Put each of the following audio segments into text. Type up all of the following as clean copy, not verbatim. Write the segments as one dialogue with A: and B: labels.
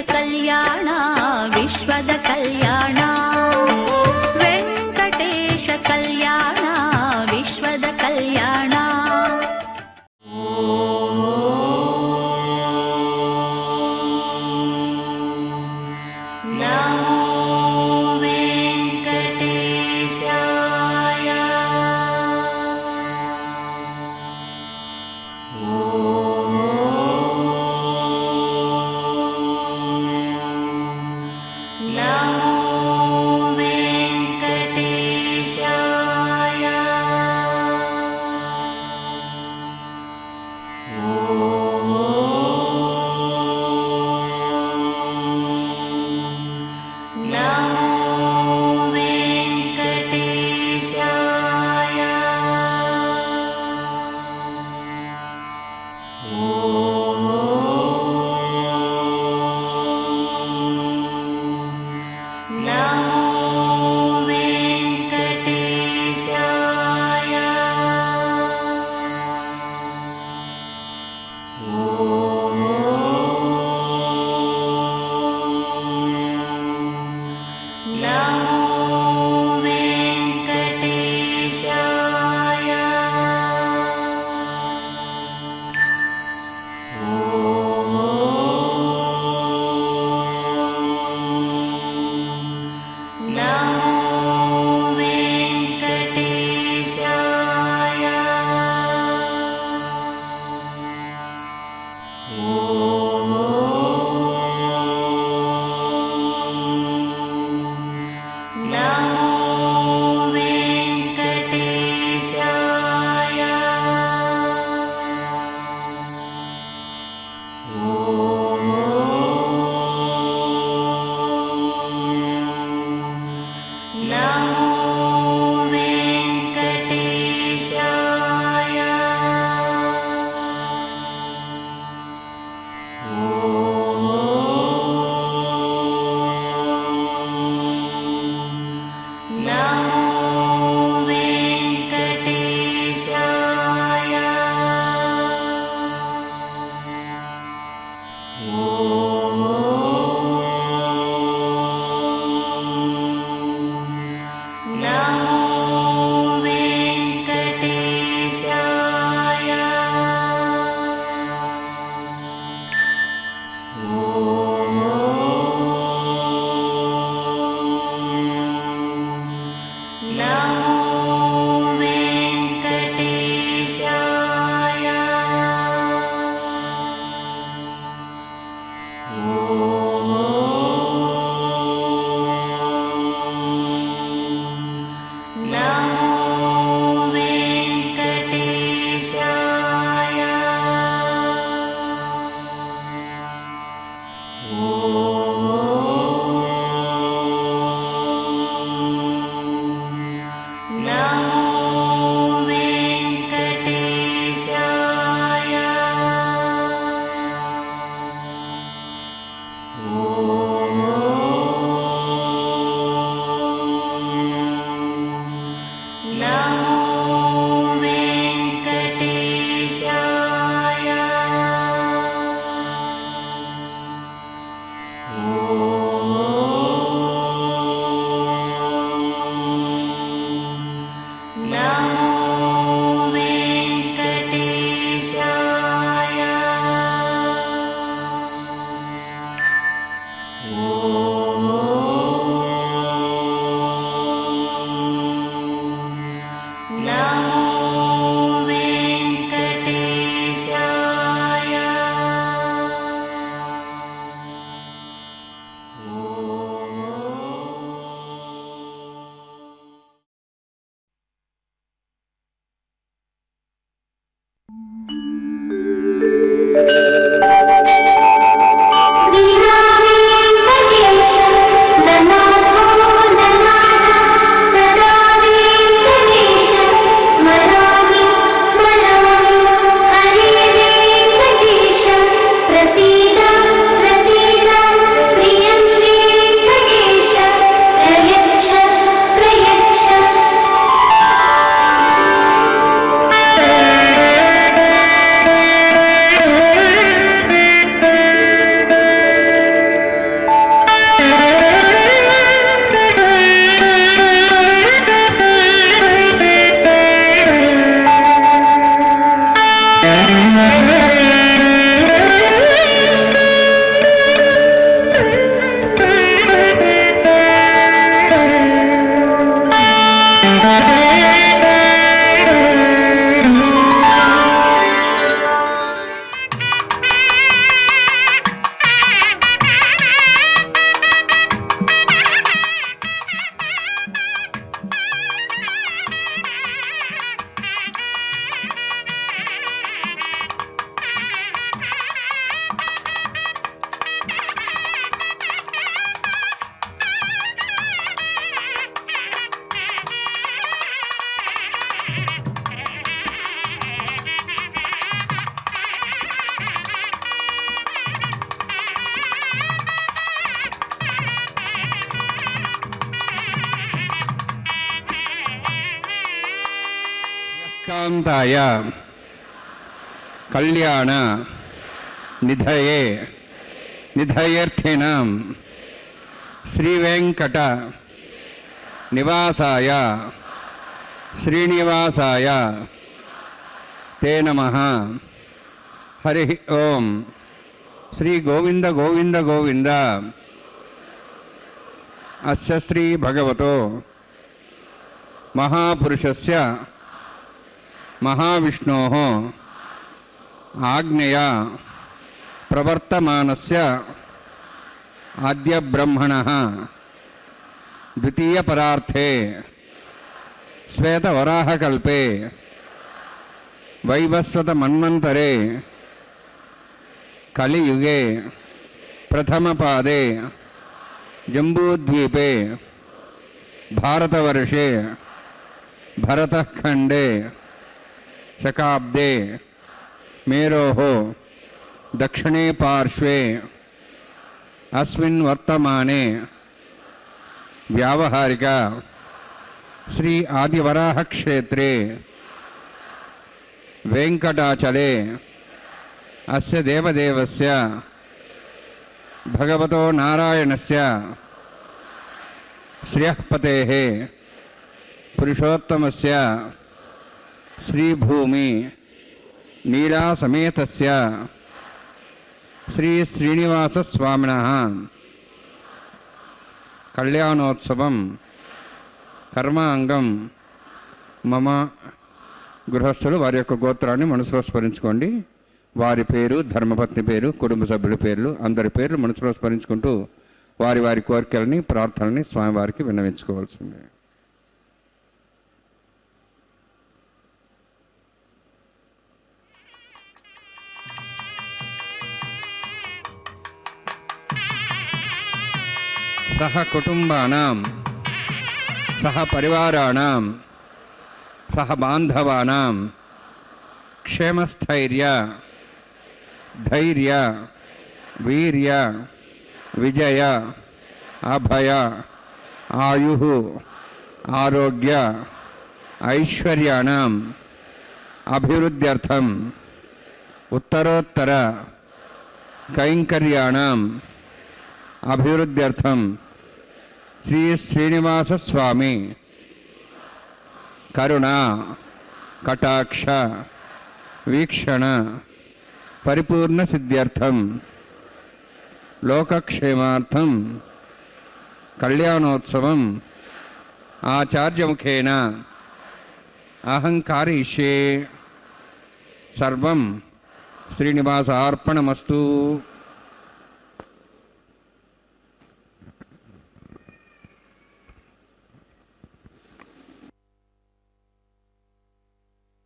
A: ಕಲ್ಯಾಣ ವಿಶ್ವದ ಕಲ್ಯಾಣ ವೆಂಕಟೇಶ ಕಲ್ಯಾಣ ವಿಶ್ವದ ಕಲ್ಯಾಣ
B: ಏಕಾಂತಾಯ ಕಲ್ಯಾಣ ನಿಧಯೇ ನಿಧಯರ್ಥಿನಾಂ ಶ್ರೀವೆಂಕಟ ನಿವಾಸಾಯ ಶ್ರೀನಿವಾಸಾಯ ತೇ ನಮಃ. ಹರಿ ಓಂ. ಶ್ರೀ ಗೋವಿಂದ ಗೋವಿಂದ ಗೋವಿಂದ. ಅಸ್ಯ ಶ್ರೀ ಭಗವತೋ ಮಹಾಪುರುಷಸ್ಯ ಮಹಾವಿಷ್ಣೋಃ ಆಜ್ಞೆಯ ಪ್ರವರ್ತಮಾನಸ್ಯ ಆದ್ಯ ಬ್ರಹ್ಮಣಃ ದ್ವಿತೀಯ ಪರಾರ್ಥೆ ಶ್ವೇತವರಾಹಕಲ್ಪೆ ವೈವಸ್ವತ ಮನ್ವಂತರೆ ಕಲಿಯುಗೆ ಪ್ರಥಮಪಾದೆ ಜಂಬೂದ್ವೀಪೆ ಭಾರತವರ್ಷೆ ಭರತಖಂಡೇ ಶಕಾಬ್ದೆ ಮೇರೋಃ ದಕ್ಷಿಣೇ ಪಾರ್ಶ್ವೇ ಅಸ್ಮಿನ್ ವರ್ತಮಾನೆ ವ್ಯಾವಹಾರಿಕ ಶ್ರೀ ಆದಿವರಾಹ ಕ್ಷೇತ್ರೇ ವೆಂಕಟಾಚಲೆ ಅಸ್ಯ ದೇವದೇವಸ್ಯ ಭಗವತೋ ನಾರಾಯಣಸ್ಯ ಶ್ರಿಯಃಪತೇಃ ಪುರುಷೋತ್ತಮಸ್ಯ ಶ್ರೀಭೂಮಿ ನೀಲಾಸಮೇತಸ್ಯ ಶ್ರೀ ಶ್ರೀನಿವಾಸಸ್ವಾಮಿನಃ కళ్యాణోత్సవం కర్మాంగం మమ. గృహస్థులు వారి యొక్క గోత్రాన్ని మనసులో స్మరించుకోండి. వారి పేరు, ధర్మపత్ని పేరు, కుటుంబ సభ్యుల పేర్లు, అందరి పేర్లు మనసులో స్మరించుకుంటూ వారి వారి కోరికలని, ప్రార్థనని స్వామివారికి విన్నవించుకోవాల్సిందే. సహ కుటుంబానాం సహ పరివారాణాం సహ బాంధవానాం క్షేమస్థైర్య ధైర్య వీర్య విజయ అభయ ఆయు ఆరోగ్య ఐశ్వర్యాణం అభివృద్ధ్యర్థం ఉత్తరోత్తర కైంకర్యాణం అభివృద్ధ్యర్థం శ్రీ శ్రీనివాస స్వామి కరుణా కటాక్ష వీక్షణ పరిపూర్ణ సిద్ధ్యర్థం లోకక్షేమార్థం కళ్యాణోత్సవం ఆచార్యముఖేన అహం కారయిష్యే. సర్వం శ్రీనివాసార్పణమస్తు.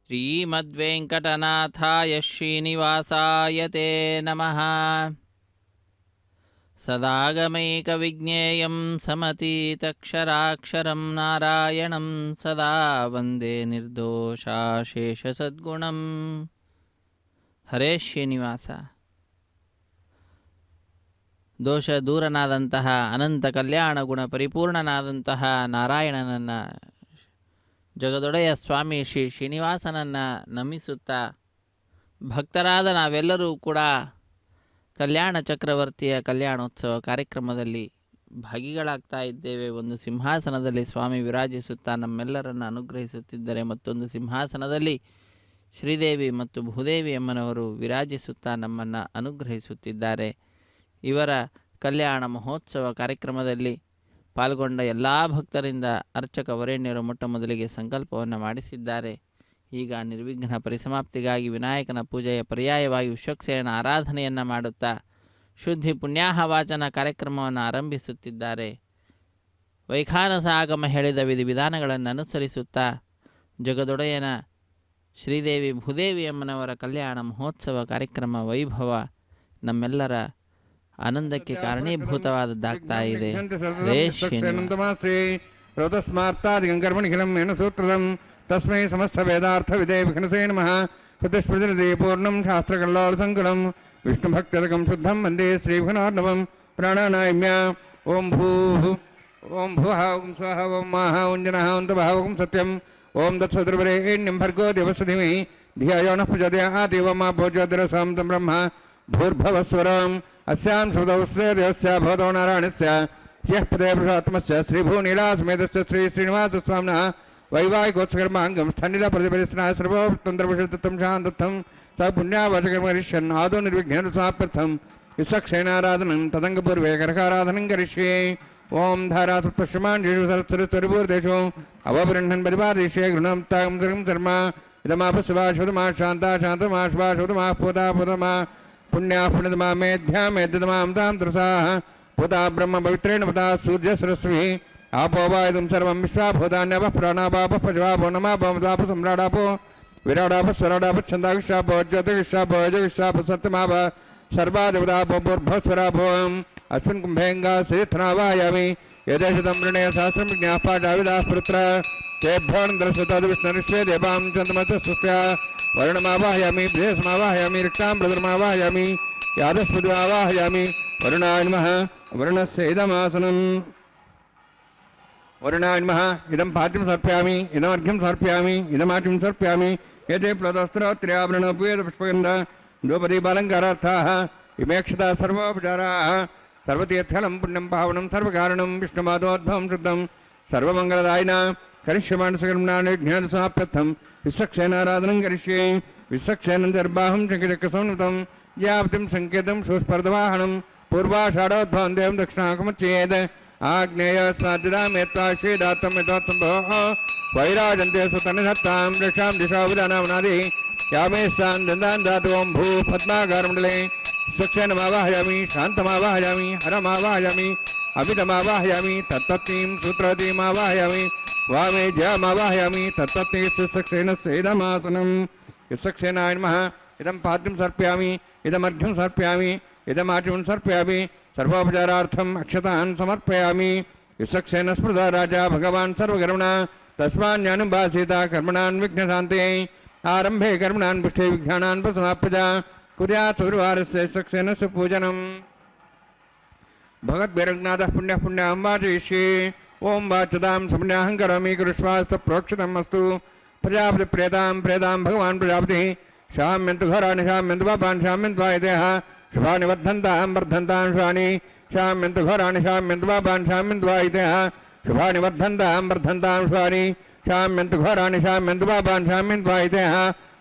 C: ಶ್ರೀಮದ್ವೆಂಕಟನಾಥಾಯ ಶ್ರೀನಿವಾಸಾಯ ತೇ ನಮಃ. ಸದಾಗಮೈಕವಿಜ್ಞೇಯಂ ಸಮತೀತಕ್ಷರಾಕ್ಷರಂ ನಾರಾಯಣಂ ಸದಾ ವಂದೇ ನಿರ್ದೋಷಾಶೇಷಸದ್ಗುಣಂ. ಹರೇ ಶ್ರೀನಿವಾಸ. ದೋಷ ದೂರನಾದಂತಹ ಅನಂತ ಕಲ್ಯಾಣ ಗುಣ ಪರಿಪೂರ್ಣನಾದಂತಹ ನಾರಾಯಣನನ್ನು, ಜಗದೊಡೆಯ ಸ್ವಾಮಿ ಶ್ರೀ ಶ್ರೀನಿವಾಸನನ್ನು ನಮಿಸುತ್ತಾ ಭಕ್ತರಾದ ನಾವೆಲ್ಲರೂ ಕೂಡ ಕಲ್ಯಾಣ ಚಕ್ರವರ್ತಿಯ ಕಲ್ಯಾಣೋತ್ಸವ ಕಾರ್ಯಕ್ರಮದಲ್ಲಿ ಭಾಗಿಗಳಾಗ್ತಾ ಇದ್ದೇವೆ. ಒಂದು ಸಿಂಹಾಸನದಲ್ಲಿ ಸ್ವಾಮಿ ವಿರಾಜಿಸುತ್ತಾ ನಮ್ಮೆಲ್ಲರನ್ನು ಅನುಗ್ರಹಿಸುತ್ತಿದ್ದರೆ, ಮತ್ತೊಂದು ಸಿಂಹಾಸನದಲ್ಲಿ ಶ್ರೀದೇವಿ ಮತ್ತು ಭೂದೇವಿ ಅಮ್ಮನವರು ವಿರಾಜಿಸುತ್ತಾ ನಮ್ಮನ್ನು ಅನುಗ್ರಹಿಸುತ್ತಿದ್ದಾರೆ. ಇವರ ಕಲ್ಯಾಣ ಮಹೋತ್ಸವ ಕಾರ್ಯಕ್ರಮದಲ್ಲಿ ಪಾಲ್ಗೊಂಡ ಎಲ್ಲ ಭಕ್ತರಿಂದ ಅರ್ಚಕ ವರೇಣ್ಯರು ಮೊಟ್ಟ ಮೊದಲಿಗೆ ಸಂಕಲ್ಪವನ್ನು ಮಾಡಿಸಿದ್ದಾರೆ. ಈಗ ನಿರ್ವಿಘ್ನ ಪರಿಸಮಾಪ್ತಿಗಾಗಿ ವಿನಾಯಕನ ಪೂಜೆಯ ಪರ್ಯಾಯವಾಗಿ ವಿಶ್ವಕ್ಸೇನ ಆರಾಧನೆಯನ್ನು ಮಾಡುತ್ತಾ ಶುದ್ಧಿ ಪುಣ್ಯಾಹ ವಾಚನ ಕಾರ್ಯಕ್ರಮವನ್ನು ಆರಂಭಿಸುತ್ತಿದ್ದಾರೆ. ವೈಖಾನಸ ಆಗಮ ಹೇಳಿದ ವಿಧಿವಿಧಾನಗಳನ್ನು ಅನುಸರಿಸುತ್ತಾ ಜಗದೊಡೆಯನ ಶ್ರೀದೇವಿ ಭೂದೇವಿ ಅಮ್ಮನವರ ಕಲ್ಯಾಣ ಮಹೋತ್ಸವ ಕಾರ್ಯಕ್ರಮ ವೈಭವ ನಮ್ಮೆಲ್ಲರ ಆನಂದಕ್ಕೆ ಕಾರಣೀಭೂತವಾದದ್ದಾಗ್ತಾ ಇದೆ.
B: ತಸ್ಮೈ ಸಮಸ್ತ ವೇದಾರ್ಥ ವಿದೇ ವಿಘ್ನಸೇ ನಮಃ. ಪ್ರತಿಸ್ಪೃತಿರದೇ ಪೂರ್ಣಂ ಶಾಸ್ತ್ರಕಲ್ಲಾಳ ಸಂಕಲಂ ವಿಷ್ಣು ಭಕ್ತದಕಂ ಶುದ್ಧಂ ವಂದೇ ಶ್ರೀಭುನಾರ್ಣವಂ. ಪ್ರಾಣಾನಾಮ್ಯ ಓಂ ಭೂ ಓಂ ಭುವಃ ಓಂ ಸ್ವಃ ಓಂ ಮಹಃ ಓಂ ಜನಃ ಓಂ ತಪಃ ಓಂ ಸತ್ಯಂ ఓం దత్సదుర్వరేణ్యం భర్గో దేవసధిమి ధియో నః ప్రచోదయాత్ దేవమా భోజ్యోతిరసాం తం బ్రహ్మ భూర్భవస్వరం అస్యాం శ్రుతౌస్య దేవస్య భవతో నారాయణస్య హ్యః పదే పురుషోత్తమస్య శ్రీభూనీలాసమేతస్య శ్రీ శ్రీనివాసస్వామినः వైవాహికోత్సకర్మాంగం స్థండిల ప్రతిపరిస్నా సర్వతంత్రపుషుత్తం శాంతత్వం స పుణ్యావచకర్మరిష్యన్ ఆదో నిర్విఘ్నేన సమాప్యర్థం విశ్వక్షేణారాధనం తదంగపూర్వే కరకారాధనం కరిష్యే ఓం ధారాసుపశ్యమాంజేషు సరస్వరిపూర్దేశో అవబృహ్ణన్ పరిపాదేశే గృహం తాం ధర్మ ఇదమాపశుభాశుధమా శాంతా శాంతమా శుభాశుధమా పూతా పూతమా పుణ్యా పుణ్యతమా మేధ్యా మేధ్యతమాం తాం త్రసాః పూతా బ్రహ్మ పవిత్రేణ పతా సూర్య సరస్వీ ఆపో వాయుధం సర్వం విశ్వాభూతాన్యప ప్రాణాపాప పశవాపో నమాపమతాప సమ్రాడాపో విరాడాప స్వరాడాప ఛందాక్షాపో జ్యోతిషాపో యజుషాప సత్యమాప సర్వాదేవతాపో పూర్భస్వరాపోం అస్మిన్ కుంభేంగా శ్రీధనావాయామి యదేశతం వృణే సహస్రం విజ్ఞాపాఠావిదాః పుత్ర తేభ్యోనందరస్వతాద్ విష్ణురిష్వే దేవాం చంద్రమత సుస్య వరుణమావాహయామి బృహస్మావాహయామి రిక్తాం బ్రదరమావాహయామి యాదస్పతిమావాహయామి వరుణాయ నమః వరుణస్య ఇదమాసనం వరుణాయ నమః ఇదం పాద్యం సమర్పయామి ఇదమర్ఘ్యం సమర్పయామి ఇదమాట్యం సమర్పయామి ఏతే ప్లదస్త్రోత్ర్యాభరణోపేత పుష్పగంధ ద్రౌపదీపాలంకారార్థాः ఇమేక్షతా సర్వోపచారాः సర్వతీర్థలం పుణ్యం పావనం సర్వకారణం విష్ణుమాధోద్భవం శుద్ధం సర్వమంగళదాయిన కరిష్యమానసకర్మణాన్ని జ్ఞాన సమాప్యర్థం విశ్వక్షేణారాధనం కరిష్యే విశ్వక్షేణం దర్బాహం శంకచక్రసంవృతం యాప్తిం సంకేతం సుస్పర్ధవాహనం పూర్వాషాఢోద్భవం దేవం దక్షిణాకమచ్చేద్ ఆగ్నేయ సాధ్యదామేత్వాషేదాత్తం యథోత్సంభోః వైరాజంతే సుతనిధత్తాం రక్షాం దిశావిధానామనాది యామేస్తాన్ దందాన్ దాతు ఓం భూ పద్మాకారమండలే స్వక్షేణమావాహయామి శాంతమావాహయామి హరమావాహయామి అమితమావాహయామి తత్తత్వీం సూత్రవతీమావాహయామి వామే జయమావాహయామి తత్తత్తే సుసక్షేణ సేదమాసనం విశ్వక్షేణాయ నమః ఇదం పాద్యం సమర్పయామి ఇదమర్ఘ్యం సమర్పయామి ఇదమాచమం సమర్పయామి సర్వోపచారార్థం అక్షతాన్ సమర్పయామి విశ్వక్షేణ స్మృత రాజా భగవాన్ సర్వకర్మణ తస్మాన్యానుభాసీత కర్మణాన్ విఘ్నశాంతే ఆరంభే కర్మణాన్ పుష్టే విఘ్నానాన్ ప్రసమాప్యజ కుర్యాత్ సుగురువారస్య విశ్వక్షేణస్య పూజనం భగవద్భిరజ్ఞాతః పుణ్యః పుణ్యాం వాచయిష్యే ఓం వాచతాం సపుణ్యాహం కరోమి కురుష్వాస్త ప్రోక్షితం అస్తు ప్రజాపతి ప్రేతాం ప్రేతాం భగవాన్ ప్రజాపతి శామ్యంతు ఘోరాణి శామ్యంతు పాపాన్ శామ్యంతు వాయుదేహ శుభాని వర్ధంతాం వర్ధంతాం శుభాని శామ్యంతు ఘోరాణి శామ్యంతు పాపాన్ శామ్యంతు వాయుదేహ శుభాని వర్ధంతాం వర్ధంతాం శుభాని శామ్యంతు ఘోరాణి శామ్యంతు పాపాన్ శామ్యంతు వాయుదేహ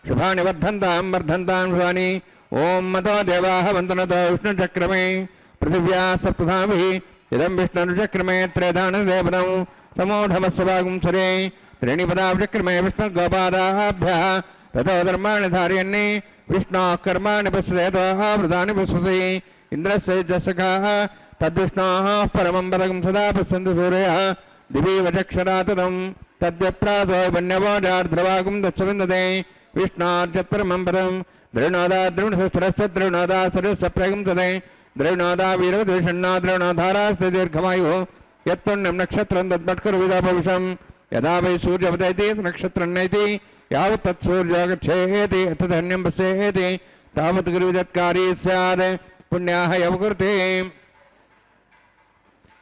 B: శుభాని వర్ధంతాం వర్ధంతాం శుభాని ఓం మతో దేవాః వందనతో విష్ణుచక్రమే పృథివ్యా సప్తధాభిః ఇదం విష్ణుచక్రమే త్రేధానదేవతం సమూఢమస్సభాగం సరే త్రీణిపదాచక్రమే విష్ణుగోపాదాభ్యः తతో ధర్మాణి ధారయన్ని విష్ణోః కర్మాణి పశ్యేతోః వృతాని పశ్యసి ఇంద్రస్య జసకాః తద్విష్ణోః పరమం పదకం సదా పశ్యంతి సూర్యः దివీవ చక్షరా తదం తద్వ్యప్రాసో వన్యవోజార్ద్రవాగం దచ్చవిందతే విష్ణోర్జత్పరమం పదం ద్రవిణోదా ద్రవిణసహస్రస్య ద్రవిణోదా సరస్య ప్రగం తదే ద్రవిణోదా వీరవద్విషణ్ణో ద్రవిణోధారాస్తి దీర్ఘమాయుः యత్పుణ్యం నక్షత్రం తద్మట్కరువిదాపవిషం యదా వై సూర్యవదైతి నక్షత్రం నైతి యావత్ తత్సూర్యో గచ్ఛేతి తదన్యం పశ్యేతి తావత్ గురువిదత్కారీ స్యాద్ పుణ్యాః యవకృతే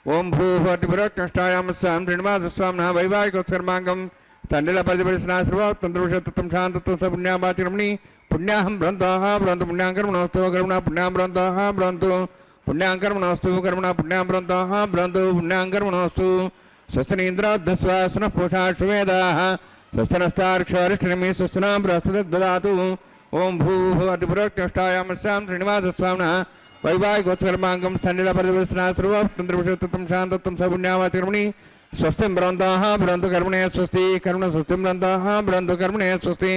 B: ఓం భూభోతిపురోక్తష్టాయామస్యాం శ్రీనివాసస్వామినः వైవాహికోత్సర్మాంగం తండ్రిల పరిపరిసనా సర్వతంత్రపుషత్వం శాంతత్వం స పుణ్యామాచరమణి పుణ్యాహం భ్రంతోః భ్రంతు పుణ్యాంకర్మణోస్తు కర్మణ పుణ్యాం భ్రంతోః భ్రంతు పుణ్యాంకర్మణోస్తు కర్మణ పుణ్యాం భ్రంతోః భ్రంతు పుణ్యాంకర్మణోస్తు స్వస్తినింద్రోద్ధస్వాసన పూషా శువేదాః స్వస్తినస్తార్క్షరిష్ఠినమి స్వస్తినాం బృహస్పతిర్దదాతు ఓం భూభోతిపురోక్తష్టాయామస్యాం శ్రీనివాసస్వామినः వైవాహికోత్సర్మాంగం స్థండిల పరిపరిసనా సర్వతంత్రపుషత్వం శాంతత్వం స పుణ్యామాచరమణి స్వస్తిం భ్రంతోః భ్రంతు కర్మణే స్వస్తి కర్మణ స్వస్తిం భ్రంతోః భ్రంతు కర్మణే స్వస్తి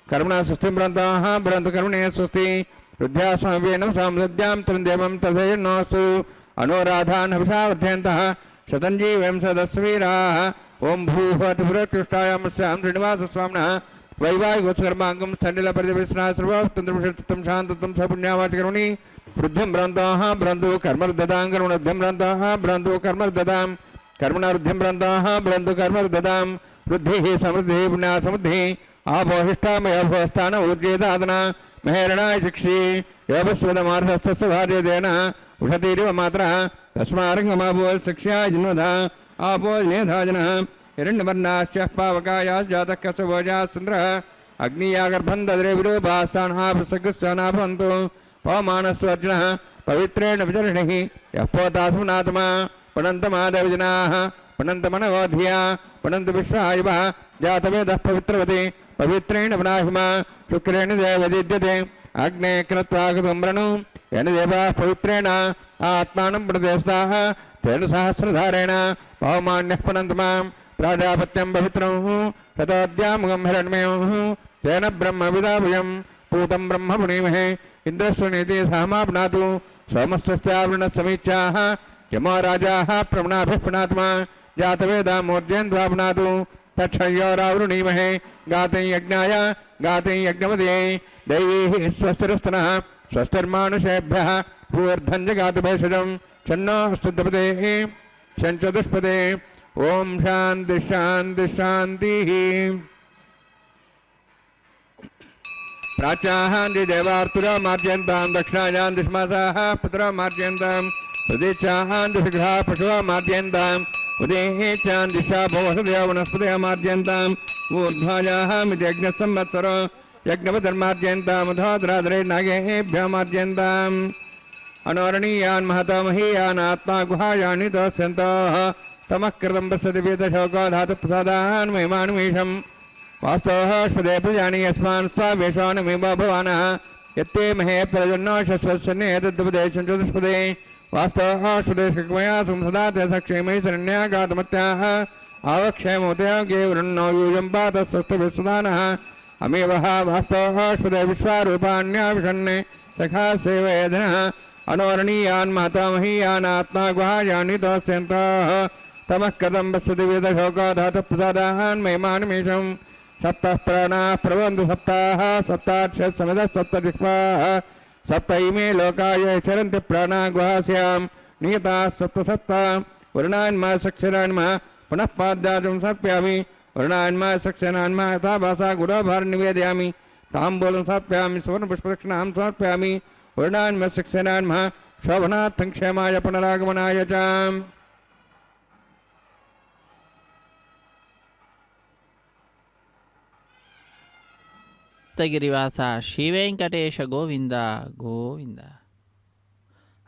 B: కర్మణ స్వస్తిం భ్రంతోః భ్రంతు కర్మణే స్వస్తి వృద్ధ్యాస్వామ్యేనం సాంసద్యాం త్రందేవం తథైర్నోస్తు అనురాధాన్ హవిషావర్ధయంతః శతంజీవం సదస్వీరాः ఓం భూభోతిపురోక్తష్టాయామస్యాం శ్రీనివాసస్వామినः వైవాహికోత్సర్మాంగం స్థండిల పరిపరిసనా సర్వతంత్రపుషత్వం శాంతత్వం స పుణ్యామాచరమణి వృద్ధిం భ్రంతోః భ్రంతు కర్మర్దదాం కర్మణోద్ధిం భ్రంతోః భ్రంతు కర్మర్దదాం కర్మణారుద్ధిం భ్రంతోః భ్రంతు కర్మర్దదాం వృద్ధిః సమృద్ధిः పుణ్యా సమృద్ధిः ఆపోహిష్టామయోభోస్థాన ఊర్జేదాదన మహేరణాయ శిక్షి యోగస్వదమార్హస్తస్య భార్యదేన ఉషతీరివ మాత్ర తస్మారంగమాపో శిక్ష్యా జిన్వద ఆపో నేధాజన हिरण्यवर्णाश्च पावकायाश्च कसवोजा सुन्द्रः अग्नियागर्भं दद्रे विरूपास्थानः प्रसगस्याना भवन्तु पवमानस्वर्जनः पवित्रेण विचरणिः यः पोतासुनात्मा पणन्तमादविजनाः पणन्तमनवोधिया पणन्त विश्वायुवः जातवेदः पवित्रवति पवित्रेण पुनाहिमा शुक्रेण देवदीद्यते अग्ने कृत्वागतं वृणु येन देवाः पवित्रेण आत्मानं प्रदेशताः तेन सहस्रधारेण पवमान्यः पणन्तमां प्राजापत्यं पवित्रं ततोद्यामुखं हिरण्मयं तेन ब्रह्मविदाभुजं पूतं ब्रह्म पुनीमहे इन्द्रस्वनीति सहमाप्नातु सोमस्वस्यावृणसमीक्षाः यमो राजाः प्रमणाभिः पुनात्मा जातवेदामूर्जेन्द्वाप्नातु तक्षयोरावृणीमहे गातै यज्ञाय गातै यज्ञवदये दैवीः स्वस्तिरस्तनः स्वस्तिर्मानुषेभ्यः पूर्धञ्जगातु भेषजं चन्नो स्तुतपतेः शञ्चतुष्पदे ओम शांति शांति शांति। प्राच्याहांति देवार्तुरा मार्जयन्तां दक्षिणायां दिश्मासाः पुत्रा मार्जयन्तां प्रदेशाहांति शीघ्रा पशुवा मार्जयन्तां उदेहेचां दिशा भवसदया वनस्पतयः मार्जयन्तां ऊर्ध्वायाः मित्यज्ञसंवत्सरो यज्ञपतिर्मार्जयन्तां उधोद्राद्रे नागेभ्यः मार्जयन्ताम् अनोरणीयान् महतो महीयान् आत्मा गुहायानि तोस्यन्तः तमः कृतं पश्यति वेदशोको धातुप्रसादान् महिमानुमीशं वास्तवस्पदे प्रजानि यस्मान् स्वावेशोऽनमेव भवानः यत्ते महे प्रजन्नो शश्वत्सन्ने तद्वदेशं चतुष्पदे वास्तवस्पदे शिक्मया संसदाते सक्षेमयि शरण्यागातमत्याः आवक्षेमोदयोगे वृन्नो यूयं पातस्वस्तविस्वदानः अमेवः वास्तवस्पदे विश्वारूपाण्याविषन्ने सखा सेवयेधनः अनोरणीयान् महतो महीयान् आत्मा गुहायानि तोस्यन्तः तमः कथं पश्यति वेदशोको धातुप्रसादान् महिमानुमीशं सप्तः प्राणाः प्रबन्धु सप्ताः सप्ताक्षः समिधः सप्तजिह्वाः सप्त इमे लोकाय चरन्ति प्राणा गुहास्यां नियताः सप्त वर्णान्मा सक्षरान्मा पुनः पाद्याजं समर्पयामि वर्णान्मा सक्षरान्मा यथा भाषा गुरोभारं निवेदयामि ताम्बूलं समर्पयामि सुवर्णपुष्पदक्षिणां समर्पयामि वर्णान्मा सक्षरान्मा शोभनार्थं क्षेमाय पुनरागमनाय च।
C: ಗಿರಿವಾಸ ಶ್ರೀವೆಂಕಟೇಶ ಗೋವಿಂದ ಗೋವಿಂದ.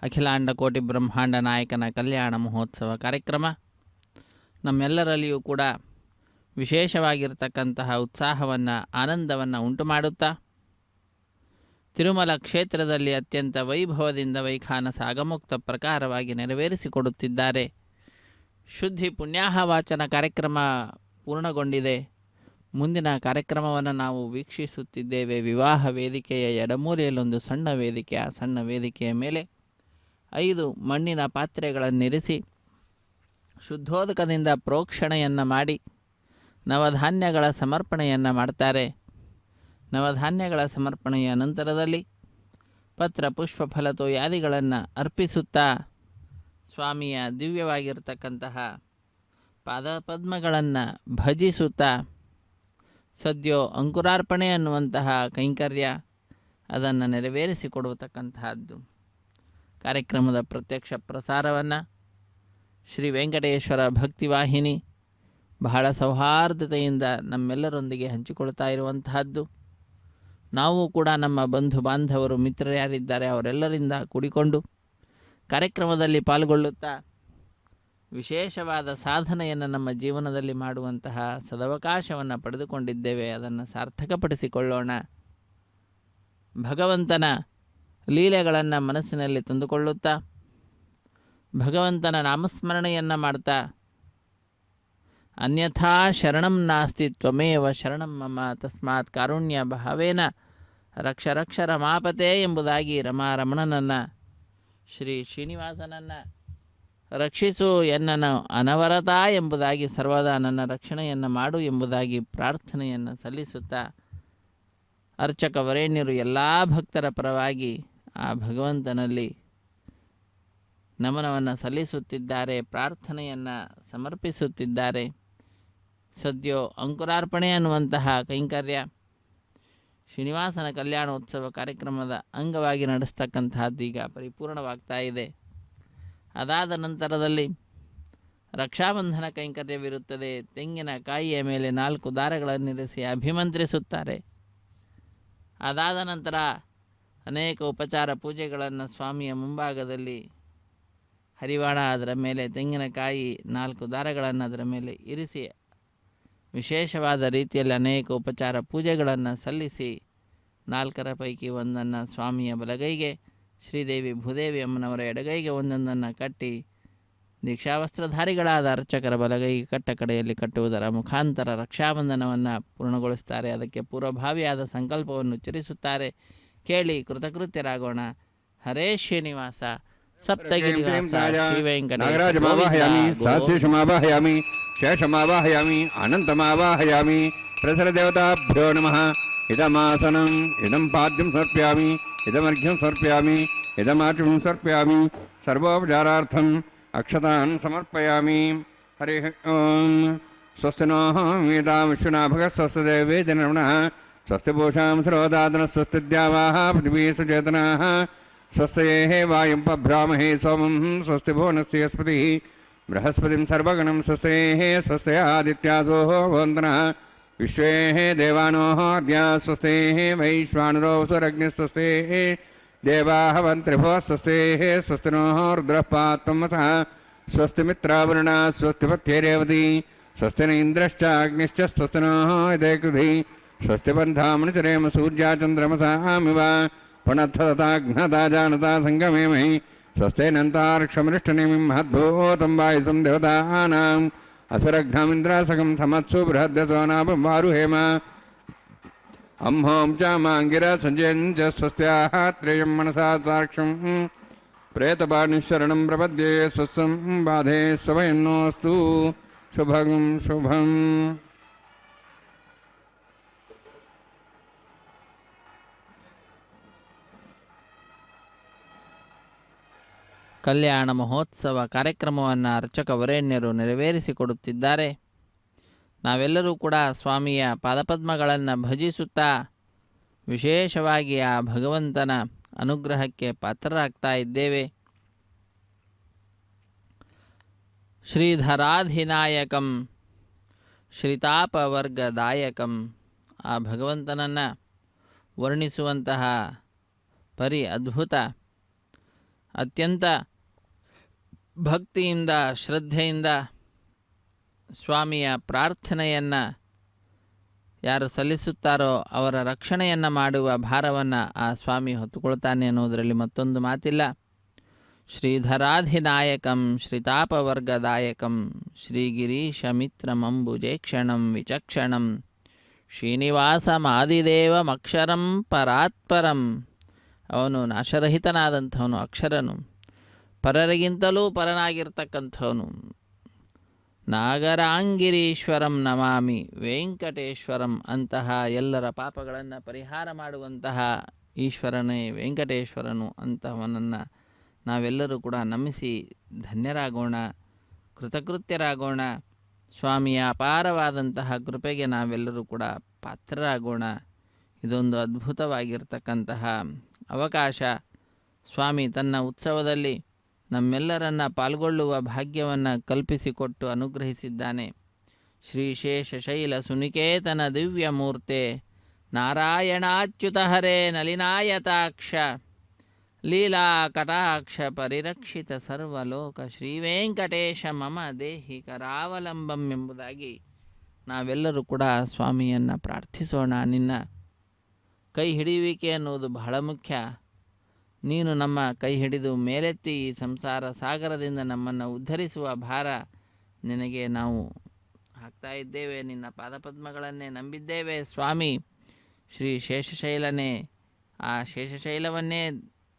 C: ಅಖಿಲಾಂಡ ಕೋಟಿ ಬ್ರಹ್ಮಾಂಡ ನಾಯಕನ ಕಲ್ಯಾಣ ಮಹೋತ್ಸವ ಕಾರ್ಯಕ್ರಮ ನಮ್ಮೆಲ್ಲರಲ್ಲಿಯೂ ಕೂಡ ವಿಶೇಷವಾಗಿರ್ತಕ್ಕಂತಹ ಉತ್ಸಾಹವನ್ನು ಆನಂದವನ್ನು ಉಂಟು ಮಾಡುತ್ತಾ ತಿರುಮಲ ಕ್ಷೇತ್ರದಲ್ಲಿ ಅತ್ಯಂತ ವೈಭವದಿಂದ ವೈಖಾನಸ ಅಗಮುಕ್ತ ಪ್ರಕಾರವಾಗಿ ನೆರವೇರಿಸಿಕೊಡುತ್ತಿದ್ದಾರೆ. ಶುದ್ಧಿ ಪುಣ್ಯಾಹವಾಚನ ಕಾರ್ಯಕ್ರಮ ಪೂರ್ಣಗೊಂಡಿದೆ. ಮುಂದಿನ ಕಾರ್ಯಕ್ರಮವನ್ನು ನಾವು ವೀಕ್ಷಿಸುತ್ತಿದ್ದೇವೆ. ವಿವಾಹ ವೇದಿಕೆಯ ಎಡಮೂಲೆಯಲ್ಲೊಂದು ಸಣ್ಣ ವೇದಿಕೆ, ಆ ಸಣ್ಣ ವೇದಿಕೆಯ ಮೇಲೆ 5 ಮಣ್ಣಿನ ಪಾತ್ರೆಗಳನ್ನಿರಿಸಿ ಶುದ್ಧೋದಕದಿಂದ ಪ್ರೋಕ್ಷಣೆಯನ್ನು ಮಾಡಿ ನವಧಾನ್ಯಗಳ ಸಮರ್ಪಣೆಯನ್ನು ಮಾಡ್ತಾರೆ. ನವಧಾನ್ಯಗಳ ಸಮರ್ಪಣೆಯ ನಂತರದಲ್ಲಿ ಪತ್ರ ಪುಷ್ಪ ಫಲತೋಯಾದಿಗಳನ್ನು ಅರ್ಪಿಸುತ್ತಾ ಸ್ವಾಮಿಯ ದಿವ್ಯವಾಗಿರ್ತಕ್ಕಂತಹ ಪಾದಪದ್ಮಗಳನ್ನು ಭಜಿಸುತ್ತಾ ಸದ್ಯೋ ಅಂಕುರಾರ್ಪಣೆ ಅನ್ನುವಂತಹ ಕೈಂಕರ್ಯ ಅದನ್ನು ನೆರವೇರಿಸಿಕೊಡುವತಕ್ಕಂತಹದ್ದು. ಕಾರ್ಯಕ್ರಮದ ಪ್ರತ್ಯಕ್ಷ ಪ್ರಸಾರವನ್ನು ಶ್ರೀ ವೆಂಕಟೇಶ್ವರ ಭಕ್ತಿವಾಹಿನಿ ಬಹಳ ಸೌಹಾರ್ದತೆಯಿಂದ ನಮ್ಮೆಲ್ಲರೊಂದಿಗೆ ಹಂಚಿಕೊಳ್ತಾ ಇರುವಂತಹದ್ದು. ನಾವು ಕೂಡ ನಮ್ಮ ಬಂಧು ಬಾಂಧವರು ಮಿತ್ರರು ಯಾರಿದ್ದಾರೆ ಅವರೆಲ್ಲರಿಂದ ಕೂಡಿಕೊಂಡು ಕಾರ್ಯಕ್ರಮದಲ್ಲಿ ಪಾಲ್ಗೊಳ್ಳುತ್ತಾ ವಿಶೇಷವಾದ ಸಾಧನೆಯನ್ನು ನಮ್ಮ ಜೀವನದಲ್ಲಿ ಮಾಡುವಂತಹ ಸದವಕಾಶವನ್ನು ಪಡೆದುಕೊಂಡಿದ್ದೇವೆ. ಅದನ್ನು ಸಾರ್ಥಕಪಡಿಸಿಕೊಳ್ಳೋಣ. ಭಗವಂತನ ಲೀಲೆಗಳನ್ನು ಮನಸ್ಸಿನಲ್ಲಿ ತಂದುಕೊಳ್ಳುತ್ತಾ ಭಗವಂತನ ನಾಮಸ್ಮರಣೆಯನ್ನು ಮಾಡ್ತಾ ಅನ್ಯಥಾ ಶರಣಂ ನಾಸ್ತಿ ತ್ವಮೇವ ಶರಣಂ ಮಮ ತಸ್ಮಾತ್ ಕಾರುಣ್ಯ ಭಾವೇನ ರಕ್ಷ ರಕ್ಷ ರಮಾಪತೆ ಎಂಬುದಾಗಿ ರಮಾರಮಣನನ್ನು ಶ್ರೀ ಶ್ರೀನಿವಾಸನನ್ನು ರಕ್ಷಿಸು ಎನ್ನನು ಅನವರತ ಎಂಬುದಾಗಿ ಸರ್ವದಾ ನನ್ನ ರಕ್ಷಣೆಯನ್ನು ಮಾಡು ಎಂಬುದಾಗಿ ಪ್ರಾರ್ಥನೆಯನ್ನು ಸಲ್ಲಿಸುತ್ತಾ ಅರ್ಚಕ ವರೇಣ್ಯರು ಎಲ್ಲ ಭಕ್ತರ ಪರವಾಗಿ ಆ ಭಗವಂತನಲ್ಲಿ ನಮನವನ್ನು ಸಲ್ಲಿಸುತ್ತಿದ್ದಾರೆ, ಪ್ರಾರ್ಥನೆಯನ್ನು ಸಮರ್ಪಿಸುತ್ತಿದ್ದಾರೆ. ಸದ್ಯೋ ಅಂಕುರಾರ್ಪಣೆ ಅನ್ನುವಂತಹ ಕೈಂಕರ್ಯ ಶ್ರೀನಿವಾಸನ ಕಲ್ಯಾಣೋತ್ಸವ ಕಾರ್ಯಕ್ರಮದ ಅಂಗವಾಗಿ ನಡೆಸ್ತಕ್ಕಂತಹದ್ದು ಈಗ ಪರಿಪೂರ್ಣವಾಗ್ತಾ ಇದೆ. ಅದಾದ ನಂತರದಲ್ಲಿ ರಕ್ಷಾಬಂಧನ ಕೈಂಕರ್ಯವಿರುತ್ತದೆ. ತೆಂಗಿನಕಾಯಿಯ ಮೇಲೆ 4 ದಾರಗಳನ್ನಿರಿಸಿ ಅಭಿಮಂತ್ರಿಸುತ್ತಾರೆ. ಅದಾದ ನಂತರ ಅನೇಕ ಉಪಚಾರ ಪೂಜೆಗಳನ್ನು ಸ್ವಾಮಿಯ ಮುಂಭಾಗದಲ್ಲಿ ಹರಿವಾಣ ಅದರ ಮೇಲೆ ತೆಂಗಿನಕಾಯಿ 4 ದಾರಗಳನ್ನು ಅದರ ಮೇಲೆ ಇರಿಸಿ ವಿಶೇಷವಾದ ರೀತಿಯಲ್ಲಿ ಅನೇಕ ಉಪಚಾರ ಪೂಜೆಗಳನ್ನು ಸಲ್ಲಿಸಿ 4 ಪೈಕಿ ಒಂದನ್ನು ಸ್ವಾಮಿಯ ಬಲಗೈಗೆ, ಶ್ರೀದೇವಿ ಭೂದೇವಿ ಅಮ್ಮನವರ ಎಡಗೈಗೆ ಒಂದೊಂದನ್ನು ಕಟ್ಟಿ ದೀಕ್ಷಾವಸ್ತ್ರಧಾರಿಗಳಾದ ಅರ್ಚಕರ ಬಲಗೈಗೆ ಕಟ್ಟ ಕಡೆಯಲ್ಲಿ ಕಟ್ಟುವುದರ ಮುಖಾಂತರ ರಕ್ಷಾಬಂಧನವನ್ನು ಪೂರ್ಣಗೊಳಿಸುತ್ತಾರೆ. ಅದಕ್ಕೆ ಪೂರ್ವಭಾವಿಯಾದ ಸಂಕಲ್ಪವನ್ನು ಉಚ್ಚರಿಸುತ್ತಾರೆ. ಕೇಳಿ ಕೃತಕೃತ್ಯರಾಗೋಣ. ಹರೇ ಶ್ರೀನಿವಾಸ ಸಪ್ತಗಿರಿವಾಸ ಶ್ರೀ
B: ನಾಗರಾಜಮಾವಾಹಯಾಮಿ, ಸಹಸ್ರೇಶಮಾವಾಹಯಾಮಿ, ಶೇಷಮಾವಾಹಯಾಮಿ, ಅನಂತಮಾವಾಹಯಾಮಿ. ಪ್ರಸರದೇವತಾಭ್ಯೋ ನಮಃ. ಇದಮಾಸನಂ ಇದಂ ಪಾದ್ಯಂ ಸಮರ್ಪಯಾಮಿ, ಇದಮರ್ಘ್ಯಂ ಸಮರ್ಪಯಾಮಿ, ಇದಮಾಚುಂ ಸಮರ್ಪಯಾಮಿ. ಸರ್ವೋಪಚಾರಾರ್ಥಂ ಅಕ್ಷತಾನ್ ಸಮರ್ಪಯಾಮಿ. ಹರಿ ಓಂ. ಸ್ವಸ್ತಿ ನೋ ವೇದಾಂ ವಿಶ್ವನಾಭಗ ಸ್ವಸ್ತಿ ದೇವೇದನರ್ಮಣಃ ಸ್ವಸ್ತಿ ಪೂಷಾಂ ಸರೋದಾದನ ಸ್ವಸ್ತಿ ದ್ಯಾವಾಹ ಪೃಥಿವೀ ಸುಚೇತನಾಃ ಸ್ವಸ್ತಯೇಃ ವಾಯುಂ ಪಭ್ರಾಮಹೇ ಸೋಮಂ ಸ್ವಸ್ತಿ ಭುವನಸ್ಯ ಸ್ಪತಿಃ ಬೃಹಸ್ಪತಿಂ ಸರ್ವಗಣಂ ಸ್ವಸ್ತಯೇಃ ಸ್ವಸ್ತಯ ಆದಿತ್ಯಾಸೋ ಭವಂತನಃ ವಿಶ್ವೇಃ ದೇವಾನೋಃ ಅದ್ಯ ಸ್ವಸ್ತಯೇಃ ವೈಶ್ವಾನರೋ ವಸುರಗ್ನಿಸ್ವಸ್ತಯೇಃ ದೇವಾಃ ವಂತ್ರಿಭೋ ಸ್ವಸ್ತಯೇಃ ಸ್ವಸ್ತಿ ನೋ ರುದ್ರಃ ಪಾತ್ವಮಸಃ ಸ್ವಸ್ತಿ ಮಿತ್ರಾವರುಣ ಸ್ವಸ್ತಿ ಪಥ್ಯೇರೇವತಿ ಸ್ವಸ್ತಿ ನ ಇಂದ್ರಶ್ಚ ಅಗ್ನಿಶ್ಚ ಸ್ವಸ್ತಿ ನೋ ಯದೇ ಕೃಧಿ ಸ್ವಸ್ತಿ ಪಂಥಾಮನುಚರೇಮ ಸೂರ್ಯಾ ಚಂದ್ರಮಸಾಮಿವ ಪುನಃ ಘ್ನತಾ ಜಾನತಾ ಸಂಗಮೇಮಹಿ ಸ್ವಸ್ತೇನಂತಾರ್ಕ್ಷಮೃಷ್ಟನೇಮಿಂ ಮಹದ್ಭೂತಂ ವಾಯುಸಂ ದೇವತಾನಾಂ ಅಸುರಘ್ನಮಿಂದ್ರಾಸಕಂ ಸಮತ್ಸು ಬೃಹದ್ಯಸೋ ನಾಭಂ ವಾರುಹೇಮ ಅಂಹೋಂ ಚ ಮಾಂಗಿರ ಸಂಜಯಂಚ ಸ್ವಸ್ತ್ಯಾಃ ತ್ರೇಯಂ ಮನಸಾ ಸಾಕ್ಷಂ ಪ್ರೇತಪಾಣಿಶರಣಂ ಪ್ರಪದ್ಯೆ ಸ್ವಸ್ಸಂ ಬಾಧೆ ಸ್ವಭಯನ್ನೋಸ್ತು ಶುಭಂ ಶುಭಂ.
C: ಕಲ್ಯಾಣ ಮಹೋತ್ಸವ ಕಾರ್ಯಕ್ರಮವನ್ನು ಅರ್ಚಕ ವರೇಣ್ಯರು ನೆರವೇರಿಸಿಕೊಡುತ್ತಿದ್ದಾರೆ. ನಾವೆಲ್ಲರೂ ಕೂಡ ಸ್ವಾಮಿಯ ಪಾದಪದ್ಮಗಳನ್ನು ಭಜಿಸುತ್ತಾ ವಿಶೇಷವಾಗಿ ಆ ಭಗವಂತನ ಅನುಗ್ರಹಕ್ಕೆ ಪಾತ್ರರಾಗ್ತಾ ಇದ್ದೇವೆ. ಶ್ರೀಧರಾಧಿನಾಯಕಂ ಶ್ರೀತಾಪವರ್ಗದಾಯಕಂ, ಆ ಭಗವಂತನನ್ನು ವರ್ಣಿಸುವಂತಹ ಪರಿ ಅದ್ಭುತ, ಅತ್ಯಂತ ಭಕ್ತಿಯಿಂದ ಶ್ರದ್ಧೆಯಿಂದ ಸ್ವಾಮಿಯ ಪ್ರಾರ್ಥನೆಯನ್ನು ಯಾರು ಸಲ್ಲಿಸುತ್ತಾರೋ ಅವರ ರಕ್ಷಣೆಯನ್ನು ಮಾಡುವ ಭಾರವನ್ನು ಆ ಸ್ವಾಮಿ ಹೊತ್ತುಕೊಳ್ತಾನೆ ಅನ್ನೋದರಲ್ಲಿ ಮತ್ತೊಂದು ಮಾತಿಲ್ಲ. ಶ್ರೀಧರಾಧಿನಾಯಕಂ ಶ್ರೀತಾಪವರ್ಗದಾಯಕಂ ಶ್ರೀಗಿರೀಶಮಿತ್ರಮಂಬುಜೇಕ್ಷಣಂ ವಿಚಕ್ಷಣಂ ಶ್ರೀನಿವಾಸಮಾದಿದೇವಮಕ್ಷರಂ ಪರಾತ್ಪರಂ. ಅವನು ನಾಶರಹಿತನಾದಂಥವನು, ಅಕ್ಷರನು, ಪರರಿಗಿಂತಲೂ ಪರನಾಗಿರ್ತಕ್ಕಂಥವನು. ನಾಗರಾಂಗಿರೀಶ್ವರಂ ನಮಾಮಿ ವೆಂಕಟೇಶ್ವರಂ, ಅಂತಹ ಎಲ್ಲರ ಪಾಪಗಳನ್ನು ಪರಿಹಾರ ಮಾಡುವಂತಹ ಈಶ್ವರನೇ ವೆಂಕಟೇಶ್ವರನು. ಅಂತಹವನನ್ನು ನಾವೆಲ್ಲರೂ ಕೂಡ ನಮಿಸಿ ಧನ್ಯರಾಗೋಣ, ಕೃತಕೃತ್ಯರಾಗೋಣ. ಸ್ವಾಮಿಯ ಅಪಾರವಾದಂತಹ ಕೃಪೆಗೆ ನಾವೆಲ್ಲರೂ ಕೂಡ ಪಾತ್ರರಾಗೋಣ. ಇದೊಂದು ಅದ್ಭುತವಾಗಿರ್ತಕ್ಕಂತಹ ಅವಕಾಶ. ಸ್ವಾಮಿ ತನ್ನ ಉತ್ಸವದಲ್ಲಿ ನಮ್ಮೆಲ್ಲರನ್ನ ಪಾಲ್ಗೊಳ್ಳುವ ಭಾಗ್ಯವನ್ನು ಕಲ್ಪಿಸಿಕೊಟ್ಟು ಅನುಗ್ರಹಿಸಿದ್ದಾನೆ. ಶ್ರೀಶೇಷಶೈಲ ಸುನಿಕೇತನ ದಿವ್ಯಮೂರ್ತೆ ನಾರಾಯಣಾಚ್ಯುತ ಹರೇ ನಲಿನಾಯತಾಕ್ಷ ಲೀಲಾ ಕಟಾಕ್ಷ ಪರಿರಕ್ಷಿತ ಸರ್ವಲೋಕ ಶ್ರೀವೆಂಕಟೇಶ ಮಮ ದೇಹಿ ಕರಾವಲಂಬಂ ಎಂಬುದಾಗಿ ನಾವೆಲ್ಲರೂ ಕೂಡ ಸ್ವಾಮಿಯನ್ನು ಪ್ರಾರ್ಥಿಸೋಣ. ನಿನ್ನ ಕೈ ಹಿಡಿಯುವಿಕೆ ಅನ್ನುವುದು ಬಹಳ ಮುಖ್ಯ. ನೀನು ನಮ್ಮ ಕೈ ಹಿಡಿದು ಮೇಲೆತ್ತಿ ಈ ಸಂಸಾರ ಸಾಗರದಿಂದ ನಮ್ಮನ್ನು ಉದ್ಧರಿಸುವ ಭಾರ ನಿನಗೆ ನಾವು ಹಾಕ್ತಾ ಇದ್ದೇವೆ. ನಿನ್ನ ಪಾದಪದ್ಮಗಳನ್ನೇ ನಂಬಿದ್ದೇವೆ ಸ್ವಾಮಿ. ಶ್ರೀ ಶೇಷಶೈಲನೇ, ಆ ಶೇಷಶೈಲವನ್ನೇ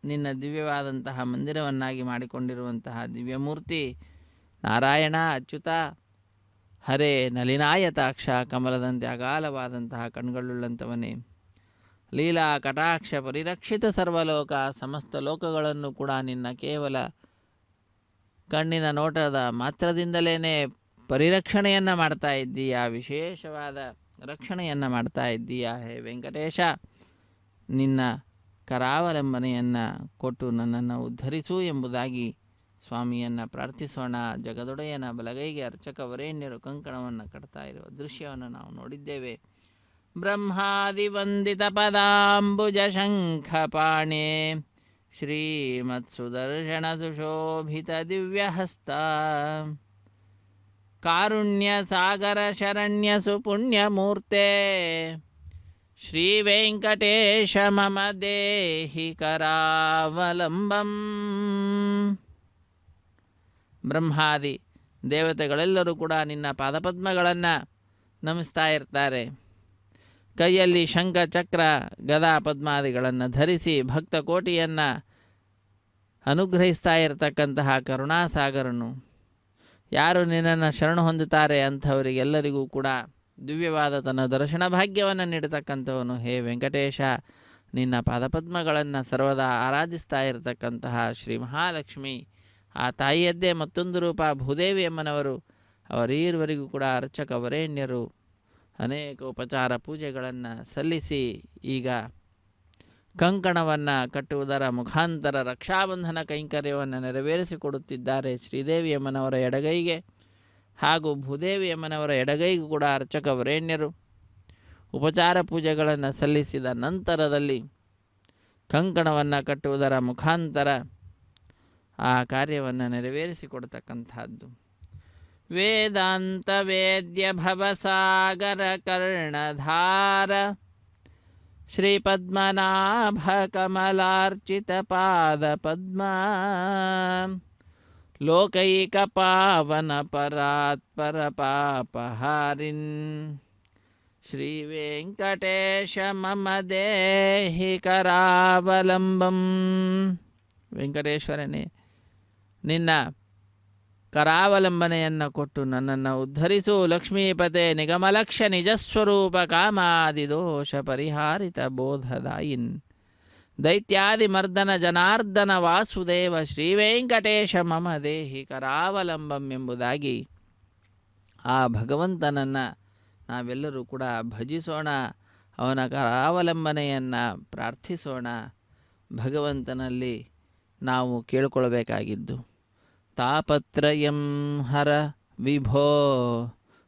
C: ನಿನ್ನ ದಿವ್ಯವಾದಂತಹ ಮಂದಿರವನ್ನಾಗಿ ಮಾಡಿಕೊಂಡಿರುವಂತಹ ದಿವ್ಯಮೂರ್ತಿ ನಾರಾಯಣ ಅಚ್ಯುತ ಹರೇ ನಲಿನಾಯತಾಕ್ಷ, ಕಮಲದಂತೆ ಅಗಾಲವಾದಂತಹ ಕಣ್ಗಳುಳ್ಳಂಥವನೇ, ಲೀಲಾ ಕಟಾಕ್ಷ ಪರಿರಕ್ಷಿತ ಸರ್ವಲೋಕ, ಸಮಸ್ತ ಲೋಕಗಳನ್ನು ಕೂಡ ನಿನ್ನ ಕೇವಲ ಕಣ್ಣಿನ ನೋಟದ ಮಾತ್ರದಿಂದಲೇ ಪರಿರಕ್ಷಣೆಯನ್ನು ಮಾಡ್ತಾ ಇದ್ದೀಯಾ, ವಿಶೇಷವಾದ ರಕ್ಷಣೆಯನ್ನು ಮಾಡ್ತಾ ಇದ್ದೀಯಾ. ಹೇ ವೆಂಕಟೇಶ, ನಿನ್ನ ಕರಾವಲಂಬನೆಯನ್ನು ಕೊಟ್ಟು ನನ್ನನ್ನು ಉದ್ಧರಿಸು ಎಂಬುದಾಗಿ ಸ್ವಾಮಿಯನ್ನು ಪ್ರಾರ್ಥಿಸೋಣ. ಜಗದೊಡೆಯನ ಬಲಗೈಗೆ ಅರ್ಚಕ ವರೇಣ್ಯರು ಕಂಕಣವನ್ನು ಕಟ್ತಾ ಇರುವ ದೃಶ್ಯವನ್ನು ನಾವು ನೋಡಿದ್ದೇವೆ. ಬ್ರಹ್ಮಾದಿವಂದಿತ ಪದಾಂಬುಜ ಶಂಖಪಾಣೆ ಶ್ರೀಮತ್ಸುದರ್ಶನ ಸುಶೋಭಿತ ದಿವ್ಯಹಸ್ತ ಕಾರುಣ್ಯ ಸಾಗರ ಶರಣ್ಯ ಸುಪುಣ್ಯಮೂರ್ತೆ ಶ್ರೀ ವೆಂಕಟೇಶ ಮಮ ದೇಹಿ ಕರಾವಲಂಬಂ. ಬ್ರಹ್ಮಾದಿ ದೇವತೆಗಳೆಲ್ಲರೂ ಕೂಡ ನಿನ್ನ ಪಾದಪದ್ಮಗಳನ್ನು ನಮಿಸ್ತಾ ಇರ್ತಾರೆ. ಕೈಯಲ್ಲಿ ಶಂಖ ಚಕ್ರ ಗದಾ ಪದ್ಮಾದಿಗಳನ್ನು ಧರಿಸಿ ಭಕ್ತ ಕೋಟಿಯನ್ನು ಅನುಗ್ರಹಿಸ್ತಾ ಇರತಕ್ಕಂತಹ ಕರುಣಾಸಾಗರನು. ಯಾರು ನಿನ್ನನ್ನು ಶರಣು ಹೊಂದುತ್ತಾರೆ ಅಂಥವರಿಗೆಲ್ಲರಿಗೂ ಕೂಡ ದಿವ್ಯವಾದ ತನ್ನ ದರ್ಶನ ಭಾಗ್ಯವನ್ನು ನೀಡತಕ್ಕಂಥವನು. ಹೇ ವೆಂಕಟೇಶ, ನಿನ್ನ ಪಾದಪದ್ಮಗಳನ್ನು ಸರ್ವದಾ ಆರಾಧಿಸ್ತಾ ಇರತಕ್ಕಂತಹ ಶ್ರೀ ಮಹಾಲಕ್ಷ್ಮಿ, ಆ ತಾಯಿಯದ್ದೇ ಮತ್ತೊಂದು ರೂಪ ಭೂದೇವಿ ಅಮ್ಮನವರು, ಅವರೀರುವರೆಗೂ ಕೂಡ ಅರ್ಚಕ ವರೇಣ್ಯರು ಅನೇಕ ಉಪಚಾರ ಪೂಜೆಗಳನ್ನು ಸಲ್ಲಿಸಿ ಈಗ ಕಂಕಣವನ್ನು ಕಟ್ಟುವುದರ ಮುಖಾಂತರ ರಕ್ಷಾಬಂಧನ ಕೈಂಕರ್ಯವನ್ನು ನೆರವೇರಿಸಿಕೊಡುತ್ತಿದ್ದಾರೆ. ಶ್ರೀದೇವಿಯಮ್ಮನವರ ಎಡಗೈಗೆ ಹಾಗೂ ಭೂದೇವಿಯಮ್ಮನವರ ಎಡಗೈಗೂ ಕೂಡ ಅರ್ಚಕ ವರೇಣ್ಯರು ಉಪಚಾರ ಪೂಜೆಗಳನ್ನು ಸಲ್ಲಿಸಿದ ನಂತರದಲ್ಲಿ ಕಂಕಣವನ್ನು ಕಟ್ಟುವುದರ ಮುಖಾಂತರ ಆ ಕಾರ್ಯವನ್ನು ನೆರವೇರಿಸಿಕೊಡ್ತಕ್ಕಂಥದ್ದು. ವೇದಾಂತ ವೇದ್ಯ ಭವಸಾಗರ ಕರ್ಣಧಾರ ಶ್ರೀ ಪದ್ಮನಾಭ ಕಮಲಾರ್ಚಿತ ಪಾದ ಪದ್ಮ ಲೋಕೈಕ ಪಾವನ ಪರಾತ್ಪರ ಪಾಪಹಾರಿನ್ ಶ್ರೀ ವೆಂಕಟೇಶ ಮಮ ದೇಹಿ ಕರಾವಲಂಬಂ. ವೆಂಕಟೇಶ್ವರನೇ, ನಿನ್ನ ಕರಾವಲಂಬನೆಯನ್ನು ಕೊಟ್ಟು ನನ್ನನ್ನು ಉದ್ಧರಿಸು. ಲಕ್ಷ್ಮೀಪತೆ ನಿಗಮಲಕ್ಷ್ಯ ನಿಜಸ್ವರೂಪ ಕಾಮಾದಿದೋಷ ಪರಿಹಾರಿತ ಬೋಧದಾಯಿನ್ ದೈತ್ಯಾದಿ ಮರ್ದನ ಜನಾರ್ದನ ವಾಸುದೇವ ಶ್ರೀ ವೆಂಕಟೇಶ ಮಮ ದೇಹಿ ಕರಾವಲಂಬಂ ಎಂಬುದಾಗಿ ಆ ಭಗವಂತನನ್ನು ನಾವೆಲ್ಲರೂ ಕೂಡ ಭಜಿಸೋಣ. ಅವನ ಕರಾವಲಂಬನೆಯನ್ನು ಪ್ರಾರ್ಥಿಸೋಣ. ಭಗವಂತನಲ್ಲಿ ನಾವು ಕೇಳಿಕೊಳ್ಳಬೇಕಾಗಿದ್ದು ತಾಪತ್ರಯಂ ಹರ ವಿಭೋ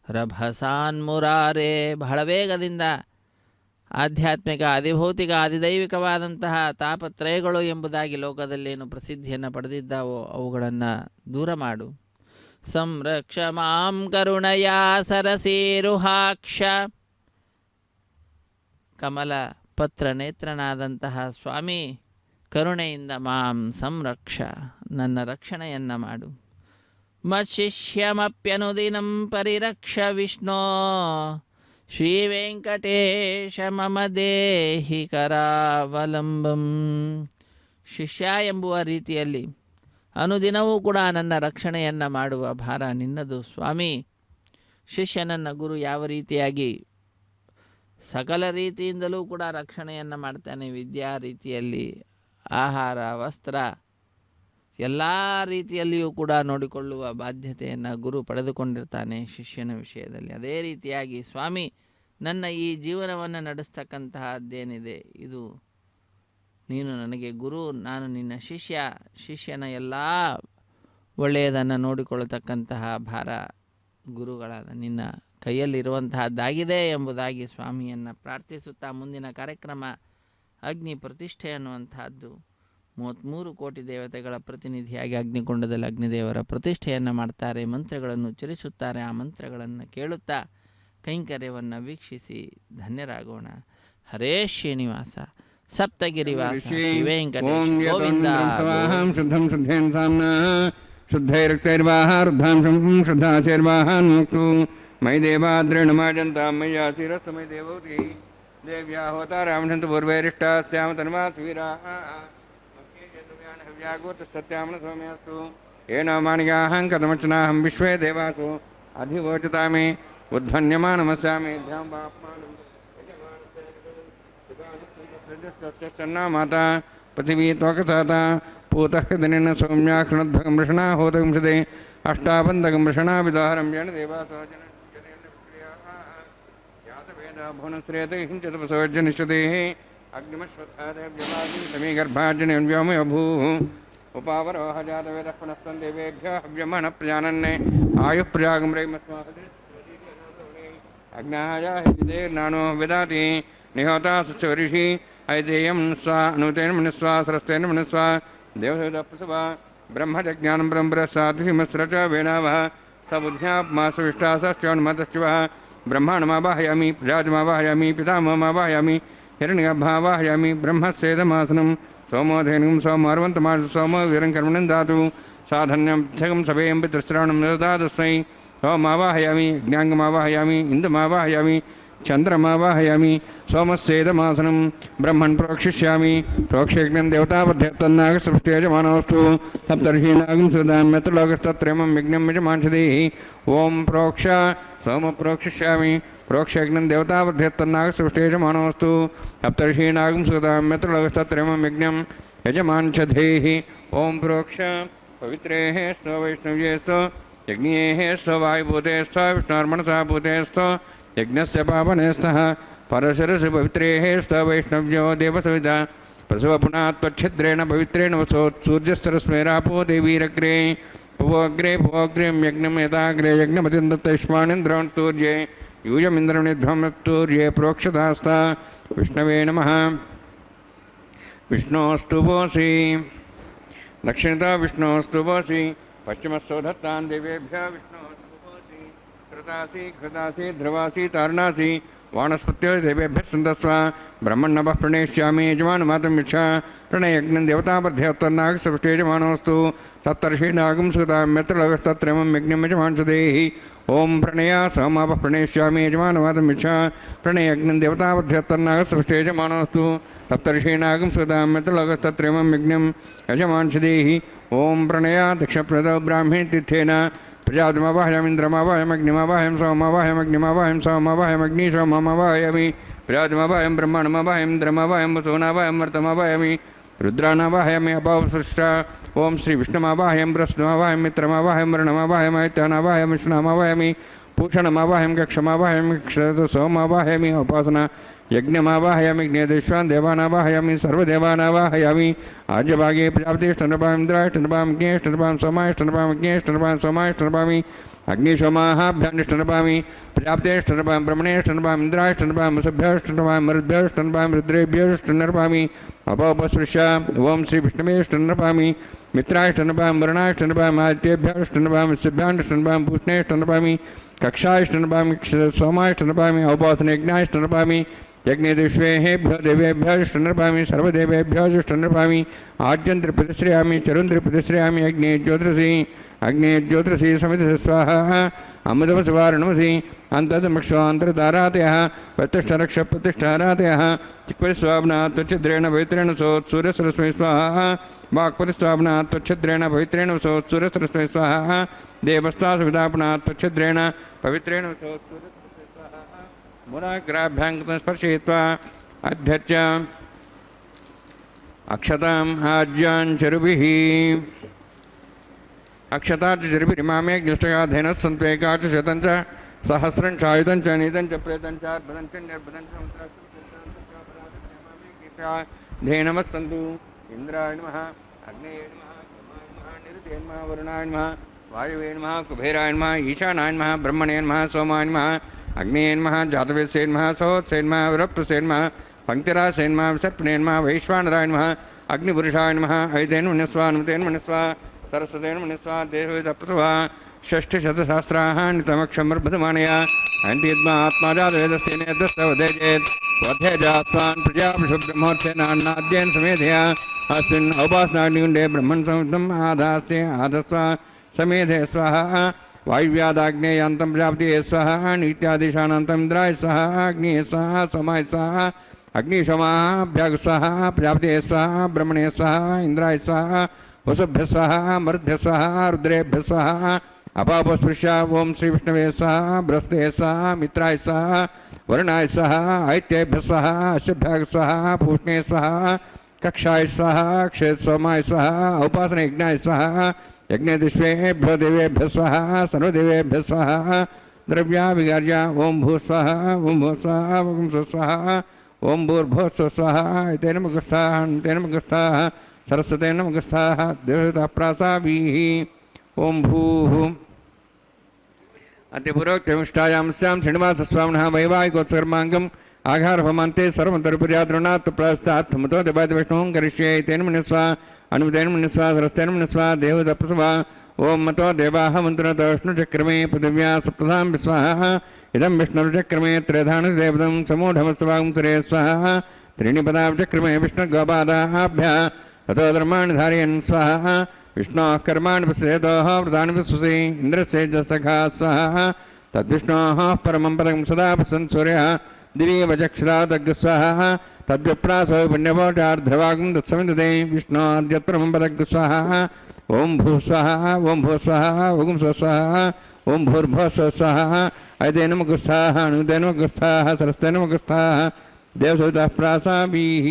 C: ರಭಸಾನ್ಮುರಾರೇ. ಬಹಳ ವೇಗದಿಂದ ಆಧ್ಯಾತ್ಮಿಕ ಆದಿಭೌತಿಕ ಆದಿದೈವಿಕವಾದಂತಹ ತಾಪತ್ರಯಗಳು ಎಂಬುದಾಗಿ ಲೋಕದಲ್ಲೇನು ಪ್ರಸಿದ್ಧಿಯನ್ನು ಪಡೆದಿದ್ದಾವೋ ಅವುಗಳನ್ನು ದೂರ ಮಾಡು. ಸಂರಕ್ಷ ಮಾಂ ಕರುಣಯಾ ಸರಸೀರುಹಾಕ್ಷ. ಕಮಲ ಪತ್ರ ನೇತ್ರನಾದಂತಹ ಸ್ವಾಮಿ, ಕರುಣೆಯಿಂದ ಮಾಂ ಸಂರಕ್ಷ, ನನ್ನ ರಕ್ಷಣೆಯನ್ನು ಮಾಡು. ಮತ್ಶಿಷ್ಯಮಪ್ಯನುದಿನಂ ಪರಿರಕ್ಷ ವಿಷ್ಣೋ ಶ್ರೀ ವೆಂಕಟೇಶ ಮಮ ದೇಹಿ ಕರಾವಲಂಬಂ. ಶಿಷ್ಯ ಎಂಬುವ ರೀತಿಯಲ್ಲಿ ಅನುದಿನವೂ ಕೂಡ ನನ್ನ ರಕ್ಷಣೆಯನ್ನು ಮಾಡುವ ಭಾರ ನಿನ್ನದು ಸ್ವಾಮಿ. ಶಿಷ್ಯನನ್ನು ಗುರು ಯಾವ ರೀತಿಯಾಗಿ ಸಕಲ ರೀತಿಯಿಂದಲೂ ಕೂಡ ರಕ್ಷಣೆಯನ್ನು ಮಾಡ್ತಾನೆ, ವಿದ್ಯಾ ರೀತಿಯಲ್ಲಿ, ಆಹಾರ ವಸ್ತ್ರ ಎಲ್ಲ ರೀತಿಯಲ್ಲಿಯೂ ಕೂಡ ನೋಡಿಕೊಳ್ಳುವ ಬಾಧ್ಯತೆಯನ್ನು ಗುರು ಪಡೆದುಕೊಂಡಿರ್ತಾನೆ ಶಿಷ್ಯನ ವಿಷಯದಲ್ಲಿ. ಅದೇ ರೀತಿಯಾಗಿ ಸ್ವಾಮಿ, ನನ್ನ ಈ ಜೀವನವನ್ನು ನಡೆಸ್ತಕ್ಕಂತಹದ್ದೇನಿದೆ ಇದು ನೀನು ನನಗೆ ಗುರು, ನಾನು ನಿನ್ನ ಶಿಷ್ಯ. ಶಿಷ್ಯನ ಎಲ್ಲ ಒಳ್ಳೆಯದನ್ನು ನೋಡಿಕೊಳ್ಳತಕ್ಕಂತಹ ಭಾರ ಗುರುಗಳಾದ ನಿನ್ನ ಕೈಯಲ್ಲಿರುವಂತಹದ್ದಾಗಿದೆ ಎಂಬುದಾಗಿ ಸ್ವಾಮಿಯನ್ನು ಪ್ರಾರ್ಥಿಸುತ್ತಾ ಮುಂದಿನ ಕಾರ್ಯಕ್ರಮ ಅಗ್ನಿ ಪ್ರತಿಷ್ಠೆ ಅನ್ನುವಂತಹದ್ದು. 33 ಕೋಟಿ ದೇವತೆಗಳ ಪ್ರತಿನಿಧಿಯಾಗಿ ಅಗ್ನಿಕುಂಡದಲ್ಲಿ ಅಗ್ನಿದೇವರ ಪ್ರತಿಷ್ಠೆಯನ್ನು ಮಾಡ್ತಾರೆ, ಮಂತ್ರಗಳನ್ನು ಉಚ್ಚರಿಸುತ್ತಾರೆ. ಆ ಮಂತ್ರಗಳನ್ನು ಕೇಳುತ್ತಾ ಕೈಂಕರ್ಯವನ್ನು ವೀಕ್ಷಿಸಿ ಧನ್ಯರಾಗೋಣ. ಹರೇ ಶ್ರೀನಿವಾಸ ಸಪ್ತಗಿರಿವಾಸ ವೆಂಕಟೇಶ ಗೋವಿಂದ.
B: ಶುದ್ಧಂ ಶುದ್ಧೇನ ಸಾಮ್ನ ಶುದ್ಧೈರಕ್ತೈರ್ವಾಹಾರ್ಧಾಂಶಂ ಶುದ್ಧಾಶೈರ್ವಾಹಾನ್ಮುಕ್ತು ಮೈ ದೇವಾದ್ರೇಣ ಮಾಜಂತಾಂ ಮಯ್ಯಾ ಶಿರಸ್ತಮೈ ದೇವೌತಿ ದೇವ್ಯಾ ಹೋತಾರಾಮಣಂತ ಪೂರ್ವೈರಿಷ್ಟಾಸ್ಯಾಮ ತನ್ಮಾಸ್ವೀರಾಃ ಹವ್ಯಾಗೋತ ಸತ್ಯಾಮನ ಸೌಮ್ಯಾಸ್ತು ಏನ ಮಾನಿಗಾಹಂ ಕಥಮರ್ಚನಾಹಂ ವಿಶ್ವೇ ದೇವಾಸು ಅಧಿವೋಚತಾಮಿ ಉದ್ಧನ್ಯಮಾನಮಸ್ಯಾಮಿ ಧ್ಯಾಂ ಬಾಪ್ಮಾನಂ ಸನ್ನಾ ಮಾತಾ ಪೃಥಿವೀ ತ್ವಕಸಾತ पूतः दिनेन सौम्याक्षणद्भगं वृषणा होतकं हृदे अष्टाबन्धकं वृषणा विदाहरं येन देवासोजनभुवनश्रेतहिंचतपसोज्जनिष्यते अग्निमश्वत्थादेव्यवादिं समीगर्भार्जने व्योमयो भूः उपावरोह जातवेदः पुनस्तं देवेभ्यः हव्यमनः प्रजानन्ने आयुः प्रजागम्रैमस्माकं अग्नायाहिदेर्नानो विदाति निहोता सुचरिषि ऐदेयं स्वा अनुतेन मनस्वा सरस्तेन मनस्वा देवसविदप्रसवा ब्रह्मज्ञानं ब्रह्मप्रसादिमस्रच वेणावः सबुद्ध्यात्मासविष्टासश्चोन्मतश्चवः ब्रह्माणमावाहयामि प्रजाजमावाहयामि पितामहमावाहयामि हिरण्यगर्भावाहयामि ब्रह्मस्येदमासनं सोमोधेनुं सोमार्वन्तमास सोमो वीरङ्कर्मणं दातु साधन्यं जगं सभेयं पितृश्रावणं ददातस्मै सोमावाहयामि ज्ञाङ्गमावाहयामि इन्दुमावाहयामि चन्द्रमावाहयामि सोमस्येदमासनं ब्रह्मन् प्रोक्षिष्यामि प्रोक्षयज्ञं देवतापध्यत्तन्नागसृष्टियजमानोऽस्तु सप्तर्षीनागं सुदाम्यत्रलोकस्तत्रयमं यज्ञं यजमांसदेः ॐ प्रोक्ष सोम प्रोक्षिष्यामि प्रोक्षयज्ञं देवतापध्यत्तन्नागसृष्टियजमानोऽस्तु सप्तर्षीनागं सुदाम्यत्रलोकस्तत्रयमं यज्ञं यजमांसदेः ॐ प्रोक्ष पवित्रेः स्व वैष्णव्ये स्व यज्ञेः स्व वायुभूते स्व विष्णोर्मणसा भूते स्व यज्ञस्य पावनेस्तः परशरसि पवित्रेः स्तः वैष्णव्यो देवसविता प्रसवपुना त्वच्छिद्रेण पवित्रेण वसोत्सूर्यस्तरस्मेरापो देवीरग्रे पुवोग्रे पुवोग्रें यज्ञं यदाग्रे यज्ञमतिन्दत्तैष्मानिन्द्रोणस्तूर्ये यूयमिन्द्रनिध्वमस्तूर्ये प्रोक्षदास्ता विष्णवे नमः विष्णोस्तुवोऽसि दक्षिणतः विष्णोस्तुवोऽसि पश्चिमस्सोधत्तान् देवेभ्यः विष्णोस्तुवोऽसि कृतासि कृतासि ध्रुवासि तारणासि वाणस्पत्यो देवेभ्यः सन्दस्व ब्रह्मण्णवः प्रणेष्यामि यजमानमातं यच्छा प्रणयज्ञं देवतापध्यत्तन्नागसृष्टे यजमानोऽस्तु सप्तर्षीणागं सुताम्यत्रलोकस्तत्रयमं यज्ञं यजमांसदेः ॐ प्रणया सोमापः प्रणेष्यामि यजमानमातं यच्छा प्रणयज्ञं देवतापध्यत्तन्नागसृष्टे यजमानोऽस्तु सप्तर्षीणागं सुताम्यत्रलोकस्तत्रयमं यज्ञं यजमांसदेः ॐ प्रणया दक्षप्रदौ ब्राह्मे तीर्थेन प्रजातमावाहयामिन्द्रमावाहयमग्निमावाहयं सोममावाहयमग्निमावाहयं सोममावाहयमग्नि सोममावाहयामि प्रजातमावाहयं ब्रह्माणमावाहयं इन्द्रमावाहयं वसुनावाहयं मर्तमावाहयामि रुद्रानावाहयामि अपावसृष्टा ओं श्री विष्णुमावाहयं बृहस्पतिमावाहयं मित्रमावाहयं वरुणमावाहयं आदित्यानावाहयं विष्णुमावाहयामि पूषणमावाहयं कक्षमावाहयं सोममावाहयामि उपासना यज्ञमावाहयामि ज्ञेदेश्वान् देवानावाहयामि सर्वदेवानावाहयामि आज्यभागे प्रजापतिष्ठनृपां इन्द्राष्टनृपां ज्ञेष्ठनृपां सोमाष्टनृपां ज्ञेष्ठनृपां सोमाष्टनृपामि अग्निशोमाहाभ्यानिष्ठनृपामि प्रजापतेष्ठनृपां ब्रह्मणेष्ठनृपां इन्द्राष्टनृपां वसुभ्यष्टनृपां मरुद्भ्यष्टनृपां रुद्रेभ्यष्टनृपामि अपोपस्पृश्य ओं श्री विष्णुवेष्टनृपामि मित्राष्टनृपां वरुणाष्टनृपां आदित्येभ्यष्टनृपां वसुभ्याष्टनृपां पूष्णेष्टनृपामि कक्षाष्टनृपामि सोमाष्टनृपामि औपासनयज्ञाष्टनृपामि यज्ञेदेश्वेभ्यो देवेभ्यष्टनृपामि सर्वदेवेभ्योष्टनृपामि आज्यन्त्रिप्रतिश्रयामि चरुन्त्रिप्रतिश्रयामि अग्ने ज्योतिषि समिति स्वाहा अमृतमसवारणमसि अन्तर्मक्षान्तरतारातयः प्रतिष्ठारक्षप्रतिष्ठारातयः चिक्परिस्वाब्नात् त्वच्छिद्रेण पवित्रेण सोत्सूर्यसरस्मै स्वाहा वाक्पतिस्वाब्नात् त्वच्छिद्रेण पवित्रेण सोत्सूर्यसरस्मै स्वाहा देवस्तासुविदापनात् त्वच्छिद्रेण पवित्रेण सोत्सूर्यसरस्मै स्वाहा मुराग्राभ्याङ्कृतं स्पर्शयित्वा अध्यच्च अक्षताम् आज्याञ्चरुभिः अक्षतार्चरिभिरिमामे ज्ञष्टयाधेनः सन्त्वेकाच शतञ्च सहस्रं चायुधञ्च नीतञ्च प्रेतञ्च अर्बदञ्च निर्बदञ्च धेनमः सन्तु इन्द्राय नमः अग्नेय नमः निरुते नमः वरुणाय नमः वायुवे नमः कुबेराय नमः ईशानाय नमः ब्रह्मणे नमः सोमाय नमः अग्नेय नमः जातवेदसे नमः सहोत्से नमः विरप्तसे नमः पङ्क्तिरासे नमः विसर्पणे नमः वैश्वानराय नमः अग्निपुरुषाय नमः ऐतेन मनस्वा नुतेन मनस्वा सरस्वतेन मनस्वा देहवेदप्रसवा षष्ठशतसहस्राणितमक्षमर्बधमानया अन्त्यद्मा आत्माजातवेदस्तेनेतस्तवधेजेत् वध्यजास्वान् प्रजापशु ब्रह्मोत्थेनान्नाद्येन समेधया अस्मिन् औपासनाग्निकुण्डे ब्रह्मन् संयुक्तम् आधास्य आधस्व समेधे स्वाहा वायुव्यादाग्नेयान्तं प्रजापतिये स्वाहा नित्यादिशानान्तम् इन्द्राय स्वाहा अग्निये स्वाहा सोमाय स्वाहा अग्निशोमाभ्याग स्वाहा प्रजापतिये स्वाहा ब्रह्मणे स्वाहा इन्द्राय स्वाहा वसुभ्य स्वाहा मरुद्भ्य स्वाहा रुद्रेभ्य स्वाहा अपापस्पृश्य ओं श्री विष्णवे स्वाहा बृहस्पते स्वाहा मित्राय स्वाहा वरुणाय स्वाहा आदित्येभ्य स्वाहा अश्वभ्याग स्वाहा पूष्णे स्वाहा कक्षाय स्वाहा क्षेत्र सोमाय स्वाहा उपासनयज्ञाय स्वाहा यज्ञदिष्वेभ्यो देवेभ्य स्वाहा सर्वदेवेभ्य स्वाहा द्रव्या विगार्य ओं भू स्वाहा ओं भू स्वाहा ओं स्वाहा ओं भूर्भुवः स्वाहा तेन मुखस्थाः सरस्वते नमगस्थाः देवता प्रासावीः ओं भूः अतिपूर्वोक्तमिष्टायां स्यां श्रीनिवासस्वामिनः वैवाहिकोत्सर्माङ्गम् आघारभमान्ते सर्वन्तर्पर्याद्रुणात् प्रास्तात् मुतो देवादिविष्णुं करिष्ये तेन मन्यस्वा अनुमतेन मन्यस्वा सरस्तेन मन्यस्वा देवदप्रसवा ओं मतो देवाः मन्त्रतो विष्णुचक्रमे पृथिव्या सप्तधां विस्वाहा इदं विष्णुचक्रमे त्रेधानुदेवतं समूढमस्वां सुरे स्वाहा त्रीणि पदाचक्रमे विष्णुगोपादाभ्यः ततो धर्माणि धारयन् स्वाहा विष्णोः कर्माणि पश्येतोः व्रतानि पश्यसि इन्द्रस्य च सखा स्वाहा तद्विष्णोः परमं पदं सदा पश्यन् सूर्यः दिवीवचक्षुरादग् स्वाहा तद्विप्रासो पुण्यपोटार्ध्रवागं तत्समिन्दते विष्णोऽद्यत्परमं पदग् स्वाहा ओं भू स्वाहा ओं भू स्वाहा ओं स्व स्वाहा ओं भूर्भुवः स्व स्वाहा अयतेन मुखस्थाः अनुतेन मुखस्थाः सरस्तेन मुखस्थाः देवसवितः प्रासावीः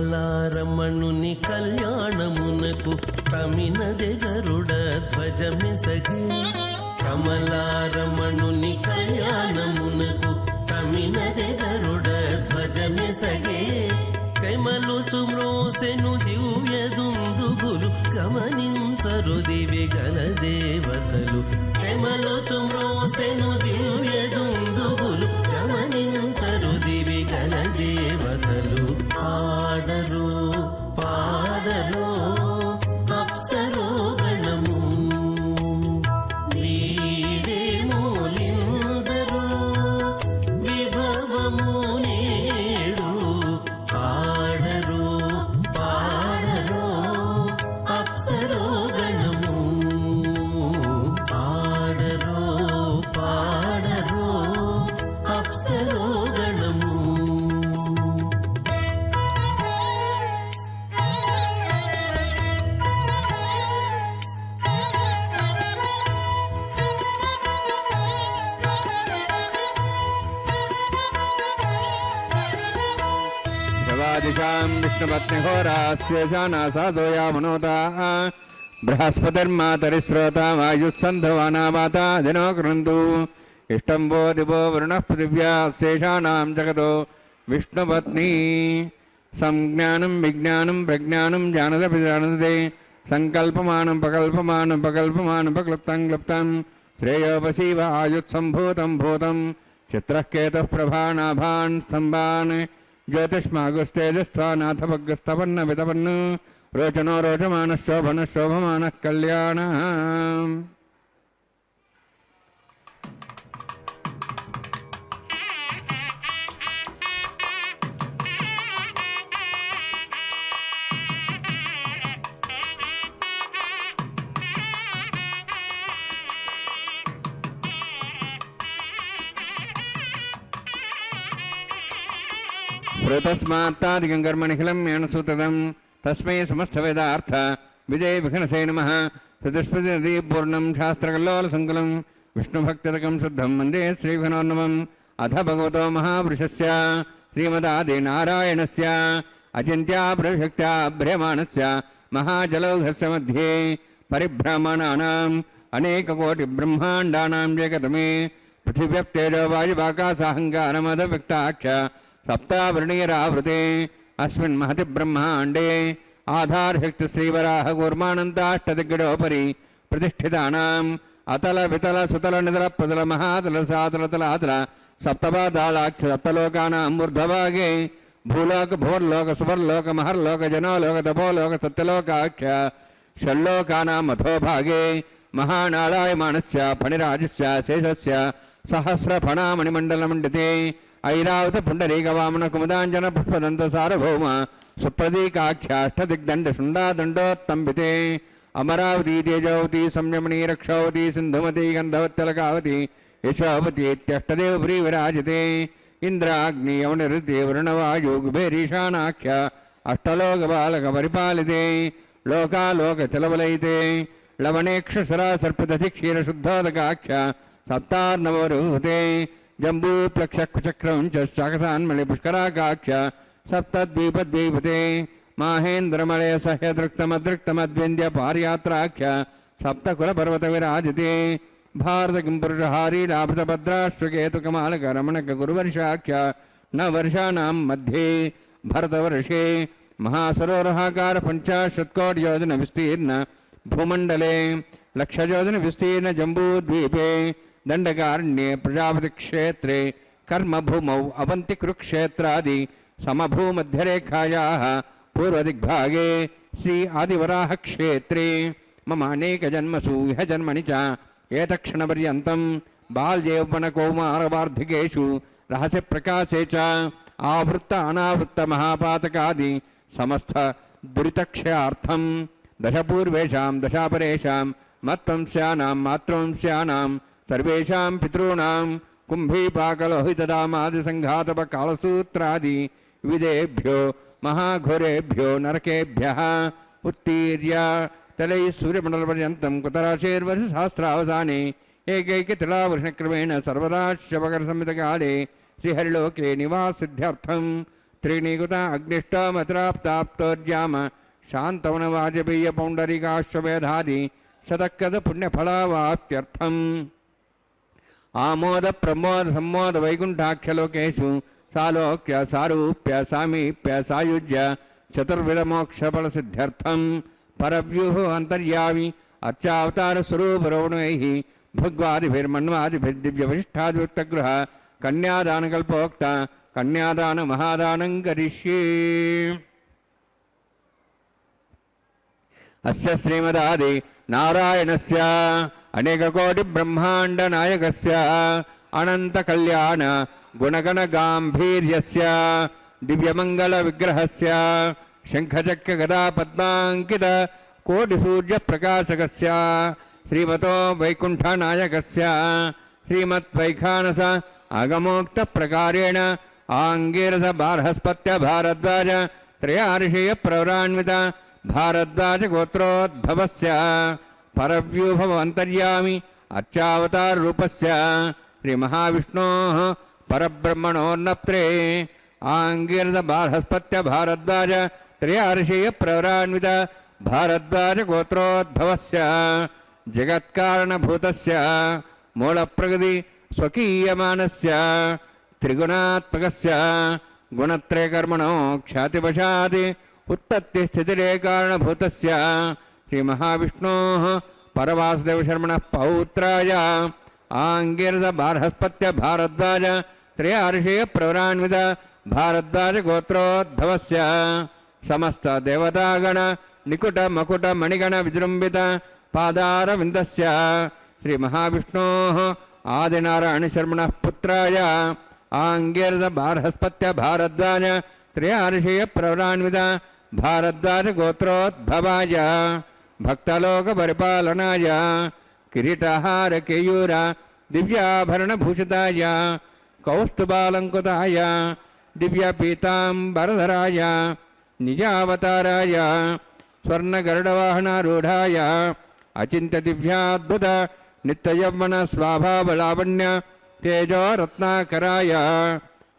D: కమలారమణుని కళ్యాణమునకు తమినదె గరుడ ధ్వజమిసగే కమలారమణుని కళ్యాణమునకు తమినదె గరుడ ధ్వజమిసగే కమలుచు మ్రోసెను దివ్య దుందుగులు గమనించరు దివి గల దేవతలు కమలుచు మ్రోసెను దివ్య దుందుగులు గమనించరు దివి గల దేవతలు ఆడరు పాడరు అప్సరో గణము వీడే మూలిందరు విభవము నేడు ఆడరు పాడరు అప్సరో గణము ఆడరు పాడరు అప్సరో గణము
B: दिशां विष्णुपत्निहोरास्येषानासादोया मनोताः बृहस्पतिर्मातरिस्रोता वायुस्सन्धवाना माता दिनो कृन्तु इष्टं वो दिवो वरुणः पृथिव्या शेषाणां जगतो विष्णुपत्नी संज्ञानं विज्ञानं प्रज्ञानं जानदपि जानते संकल्पमानं प्रकल्पमानं प्रक्लुप्तं क्लुप्तं श्रेयोपसीव आयुत्सम्भूतं भूतं चित्रः केतुः प्रभानाभान् स्तम्भान् ज्योतिष्मागुस्तेजस्थानाथभग्रस्तपन्न वितपन्न रोचनो रोचमानः शोभनः शोभमानः कल्याणः श्रुतस्मात्तादिकं कर्मनिखिलं येन सूत्रदं तस्मै समस्तवेदार्थ विजय विघ्नसे नमः चतुष्पतिपूर्णं शास्त्रकल्लोलसङ्कुलं विष्णुभक्तिदकं शुद्धं वन्दे श्रीघनोन्नमम् अथ भगवतो महापुरुषस्य श्रीमदादिनारायणस्य अचिन्त्याप्रशक्त्याभ्र्यमाणस्य महाजलौघस्य मध्ये परिभ्रमणानाम् अनेककोटिब्रह्माण्डानां जगतमे पृथिव्यप्तेजो वायुवाकाशाहङ्कारमदव्यक्ताख्य सप्तावर्णीयरावृते अस्मिन् महति ब्रह्माण्डे आधारशक्तिश्रीवराहकूर्मानन्ताष्टदिग्गजोपरि प्रतिष्ठितानाम् अतल वितल सुतल नितल प्रतल महातल सातल तलातल सप्तपातालाक्ष सप्तलोकानां ऊर्ध्वभागे भूलोक भुवर्लोक सुवर्लोक महर्लोक जनोलोक तपोलोक सत्यलोकाख्य षल्लोकानां अधोभागे महानारायमाणस्य फणिराजस्य शेषस्य सहस्रफणामणिमण्डलमण्डिते ऐरावत पुण्डरीकवामन कुमुदाञ्जन पुष्पदन्त सार्वभौम सुप्रतीकाख्याष्टदिग्दण्डशुण्डादण्डोत्तम्बिते अमरावती तेजवती संयमनी रक्षावती सिन्धुमती गन्धवत्यलकावती यशोवती इत्यष्टदेवपुरी विराजते इंद्राग्नि यवनिरुति वरुणवायु कुबेरीशानाख्य अष्टलोकबालकपरिपालिते लोकालोकचलवलयिते लवणेक्षसरा सर्पदधिक्षीरशुद्धोदकाख्य सप्तार्णवरूहते जम्बूप्लक्षकुचक्रं च शाकसान्मलिपुष्कराकाख्य सप्तद्वीपद्वीपते माहेन्द्रमलय सह्यदृक्तमदृक्तमद्विन्द्य पारयात्राख्य सप्तकुलपर्वतविराजते भारतकिंपुरुषहारी लाभृतभद्राश्वकेतुकमालकरमणकगुरुवर्षाख्य न वर्षाणां मध्ये भरतवर्षे महासरोवराकार 50 विस्तीर्ण भूमण्डले लक्षयोजन विस्तीर्ण जम्बूद्वीपे दण्डकारण्ये प्रजापतिक्षेत्रे कर्मभूमौ अवन्तिकुरुक्षेत्रादि समभूमध्यरेखायाः पूर्वदिग्भागे श्री आदिवराहक्षेत्रे मम अनेकजन्मसु इह जन्मनि च एतक्षणपर्यन्तं बाल्यौवनकौमारवार्धिकेषु रहस्यप्रकाशे च आवृत्त अनावृत्तमहापातकादि समस्त दुरितक्षयार्थं दशपूर्वेषां दशापरेषां मत्वंस्यानां मातृवंस्यानां सर्वेषां पितॄणां कुम्भीपाकलोहितदामादिसङ्घातपकालसूत्रादि विदेभ्यो महाघोरेभ्यो नरकेभ्यः उत्तीर्य तलैः सूर्यमण्डलपर्यन्तं कुतराशेर्वर्षसहस्रावसाने एकैकतिलावर्षक्रमेण सर्वराश्यवकरसंहितकाले श्रीहरिलोके निवासिद्ध्यर्थं त्रीणीकृत अग्निष्टमत्राप्ताप्तोर्याम शान्तवनवाजपेयपौण्डरीकाश्वमेधादि शतक्रतपुण्यफलावाप्त्यर्थम् आमोद प्रमोद सम्मोद वैकुण्ठाख्यलोकेषु सालोक्य सारूप्य सामीप्य सायुज्य चतुर्विधमोक्षफलसिद्ध्यर्थं परव्यूह अन्तर्यामि अर्चावतारस्वरूपरोवणैः भुग्वादिभिर्मन्वादिभिर्दिव्यवशिष्ठादिवृत्तगृह कन्यादानकल्पोक्त कन्यादानमहादानं करिष्ये। अस्य श्रीमदादि नारायणस्य अनेककोटिब्रह्माण्डनायकस्य अनन्तकल्याण गुणगणगाम्भीर्यस्य दिव्यमङ्गलविग्रहस्य शङ्खचक्रगदापद्माङ्कित कोटिसूर्यप्रकाशकस्य श्रीमतो वैकुण्ठनायकस्य श्रीमद्वैखानस आगमोक्तप्रकारेण आङ्गिरस बार्हस्पत्य भारद्वाज त्रयार्षेयप्रवरान्वित भारद्वाज गोत्रोद्भवस्य परव्यूहव अन्तर्यामि अर्चावताररूपस्य श्रीमहाविष्णोः परब्रह्मणोन्नप्त्रे आङ्गिरस बार्हस्पत्य भारद्वाज त्रयार्षेयप्रवरान्वित भारद्वाज गोत्रोद्भवस्य जगत्कारणभूतस्य मूलप्रकृति स्वकीयमानस्य त्रिगुणात्मकस्य गुणत्रयकर्मणो ख्यातिवशात् उत्पत्तिस्थितिरेकारणभूतस्य श्रीमहाविष्णोः परवासुदेवशर्मणः पौत्राय आङ्गिरस बार्हस्पत्य भारद्वाज त्रयार्षेयप्रवरान्वित भारद्वाज गोत्रोद्भवस्य समस्त देवतागण निकुट मकुट मणिगण विजृंभित पादारविन्दस्य श्रीमहाविष्णोः आदिनारायणशर्मणः पुत्राय आङ्गिरस बार्हस्पत्य भारद्वाज त्रयार्षेयप्रवरान्वित भारद्वाज गोत्रोद्भवाय भक्तलोकपरिपालनाय किरीटहार केयूर दिव्याभरणभूषिताय कौस्तुभालङ्कृताय ದಿವ್ಯಪೀತಾಂಬರಧರಾಯ ನಿಜಾವತಾರಾಯ ಸ್ವರ್ಣಗರುಡವಾಹನಾರೂಢಾಯ ಅಚಿಂತ್ಯ ದಿವ್ಯಾದ್ಭುತ ನಿತ್ಯಯೌವನ ಸ್ವಾಭಾವಲಾವಣ್ಯ ತೇಜೋ ರತ್ನಾಕರಾಯ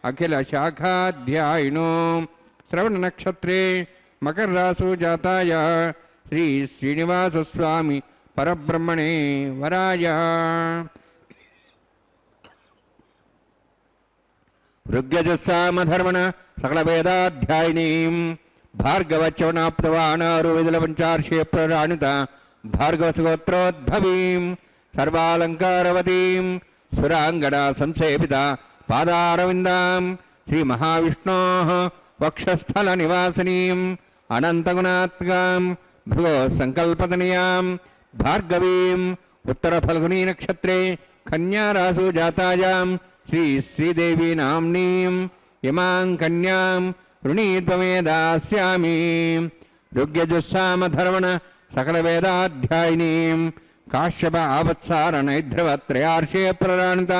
B: ಅಖಿಲ ಶಾಖಾಧ್ಯಾಯಿನೋ ಶ್ರವಣ ನಕ್ಷತ್ರೇ ಮಕರ ರಾಸು ಜಾತಾಯ ಶ್ರೀ ಶ್ರೀನಿವಾಸ ಸ್ವಾಮಿ ಪರಬ್ರಹ್ಮಣೇ ವರಾಯ ಋಗ್ಯಜಸ್ಸಾಮಧರ್ಮಣ ಸಕಲವೇದಾಧ್ಯಾಯಿನೀಂ ಭಾರ್ಗವಚವನಾಪ್ತವಾನಾರುವಿದಲಪಂಚಾರ್ಷೇ ಪ್ರರಾಣಿತ ಭಾರ್ಗವಸಗೋತ್ರೋದ್ಭವೀಂ ಸರ್ವಾಲಂಕಾರವತೀಂ ಸುರಾಂಗಣ ಸಂಸೇವಿತ ಪಾದಾರವಿಂದಾಂ ಶ್ರೀಮಹಾವಿಷ್ಣೋಃ ವಕ್ಷಸ್ಥಲ ನಿವಾಸಿನೀಂ ಅನಂತಗುಣಾತ್ಮಕಾಂ ಭೃಗೋ ಸಂಕಲ್ಪತನಯಾಂ ಭಾರ್ಗವೀಂ ಉತ್ತರ ಫಲ್ಗುಣೀ ನಕ್ಷತ್ರೇ ಕನ್ಯಾರಾಸು ಜಾತಾಯಾಂ ಶ್ರೀ ಶ್ರೀದೇವಿ ನಾಮ್ನೀಂ ಇಮಾಂ ಕನ್ಯಾಂ ಋಣೀತ್ವಮೇದಾಸ್ಯಾಮಿ ಋಗ್ಯಜುಸ್ಸಾಮಧರ್ಮಣ ಸಕಲವೇದಾಧ್ಯಾಯಿನೀಂ ಕಾಶ್ಯಪ ಆವತ್ಸಾರಣೈಧ್ರವತ್ರಯಾರ್ಷೇ ಪ್ರರಾಣಿತ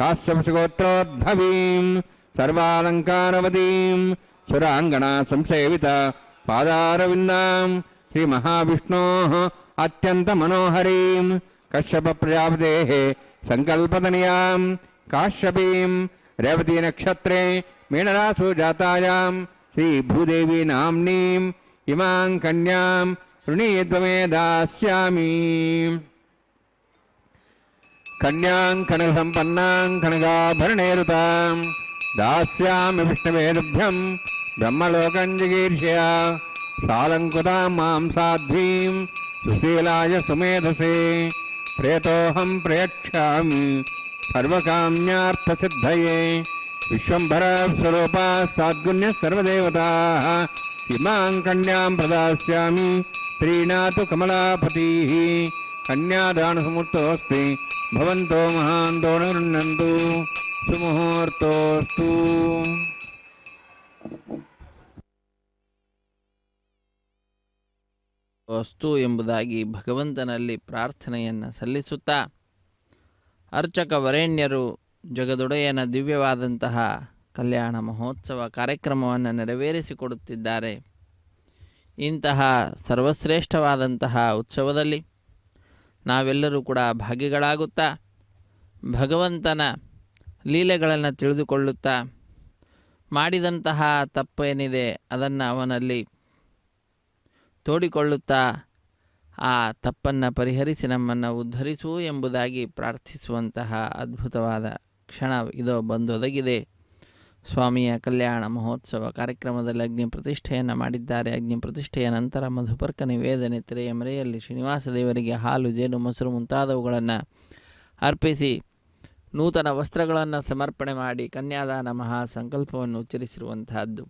B: ಕಾಶ್ಯಪಸಗೋತ್ರೋದ್ಭವೀಂ ಸರ್ವಾಲಂಕಾರವತೀಂ ಸುರಾಂಗಣ ಸಂಸೇವಿತ ಪಾದಾರವಿಂದಾಂ ಶ್ರೀ ಮಹಾವಿಷ್ಣೋಃ ಅತ್ಯಂತ ಮನೋಹರೀಂ ಕಶ್ಯಪ ಪ್ರಜಾಪತೇಃ ಸಂಕಲ್ಪತನಯಾಂ ಕಾಶ್ಯಪೀಂ ರೇವತಿ ನಕ್ಷತ್ರೇ ಮೀನರಾಸು ಜಾತಾಯಾಂ ಶ್ರೀ ಭೂದೇವಿ ನಾಮ್ನೀಂ ಇಮಾಂ ಕನ್ಯಾಂ ಋಣೀತ್ವಮೇದಾಸ್ಯಾಮಿ ಕನ್ಯಾಂ ಕನಕಸಂಪನ್ನಾಂ ಕನಕಾಭರಣೇರುತಾಂ दास्यामि विष्णुवेदुभ्यं ब्रह्मलोकं जिगीर्षया सालङ्कृतां मां साध्वीं सुशीलाय सुमेधसे प्रेतोऽहं प्रयच्छामि सर्वकाम्यार्थसिद्धये विश्वम्भरस्वरूपास्ताद्गुण्यः सर्वदेवताः इमां कन्यां प्रदास्यामि प्रीणातु कमलापतिः कन्यादानसमुहूर्तोऽस्ति भवन्तो महान्तो न गृह्णन्तु ಸುಮುಹೂರ್ತೋಸ್ತು.
C: ಅಸ್ತು ಎಂಬುದಾಗಿ ಭಗವಂತನಲ್ಲಿ ಪ್ರಾರ್ಥನೆಯನ್ನು ಸಲ್ಲಿಸುತ್ತಾ ಅರ್ಚಕ ವರೇಣ್ಯರು ಜಗದೊಡೆಯನ ದಿವ್ಯವಾದಂತಹ ಕಲ್ಯಾಣ ಮಹೋತ್ಸವ ಕಾರ್ಯಕ್ರಮವನ್ನು ನೆರವೇರಿಸಿಕೊಡುತ್ತಿದ್ದಾರೆ. ಇಂತಹ ಸರ್ವಶ್ರೇಷ್ಠವಾದಂತಹ ಉತ್ಸವದಲ್ಲಿ ನಾವೆಲ್ಲರೂ ಕೂಡ ಭಾಗಿಗಳಾಗುತ್ತಾ ಭಗವಂತನ ಲೀಲೆಗಳನ್ನು ತಿಳಿದುಕೊಳ್ಳುತ್ತಾ ಮಾಡಿದಂತಹ ತಪ್ಪೇನಿದೆ ಅದನ್ನು ಅವನಲ್ಲಿ ತೋಡಿಕೊಳ್ಳುತ್ತಾ ಆ ತಪ್ಪನ್ನು ಪರಿಹರಿಸಿ ನಮ್ಮನ್ನು ಉದ್ಧರಿಸು ಎಂಬುದಾಗಿ ಪ್ರಾರ್ಥಿಸುವಂತಹ ಅದ್ಭುತವಾದ ಕ್ಷಣ ಇದೋ ಬಂದೊದಗಿದೆ. ಸ್ವಾಮಿಯ ಕಲ್ಯಾಣ ಮಹೋತ್ಸವ ಕಾರ್ಯಕ್ರಮದಲ್ಲಿ ಅಗ್ನಿ ಪ್ರತಿಷ್ಠೆಯನ್ನು ಮಾಡಿದ್ದಾರೆ. ಅಗ್ನಿ ಪ್ರತಿಷ್ಠೆಯ ನಂತರ ಮಧುಪರ್ಕ ನಿವೇದನೆ ತೆರೆಯ ಮರೆಯಲ್ಲಿ ಶ್ರೀನಿವಾಸ ದೇವರಿಗೆ ಹಾಲು ಜೇನು ಮೊಸರು ಮುಂತಾದವುಗಳನ್ನು ಅರ್ಪಿಸಿ ನೂತನ ವಸ್ತ್ರಗಳನ್ನು ಸಮರ್ಪಣೆ ಮಾಡಿ ಕನ್ಯಾದಾನ ಮಹಾ ಸಂಕಲ್ಪವನ್ನು ಉಚ್ಚರಿಸಿರುವಂತಹದ್ದು.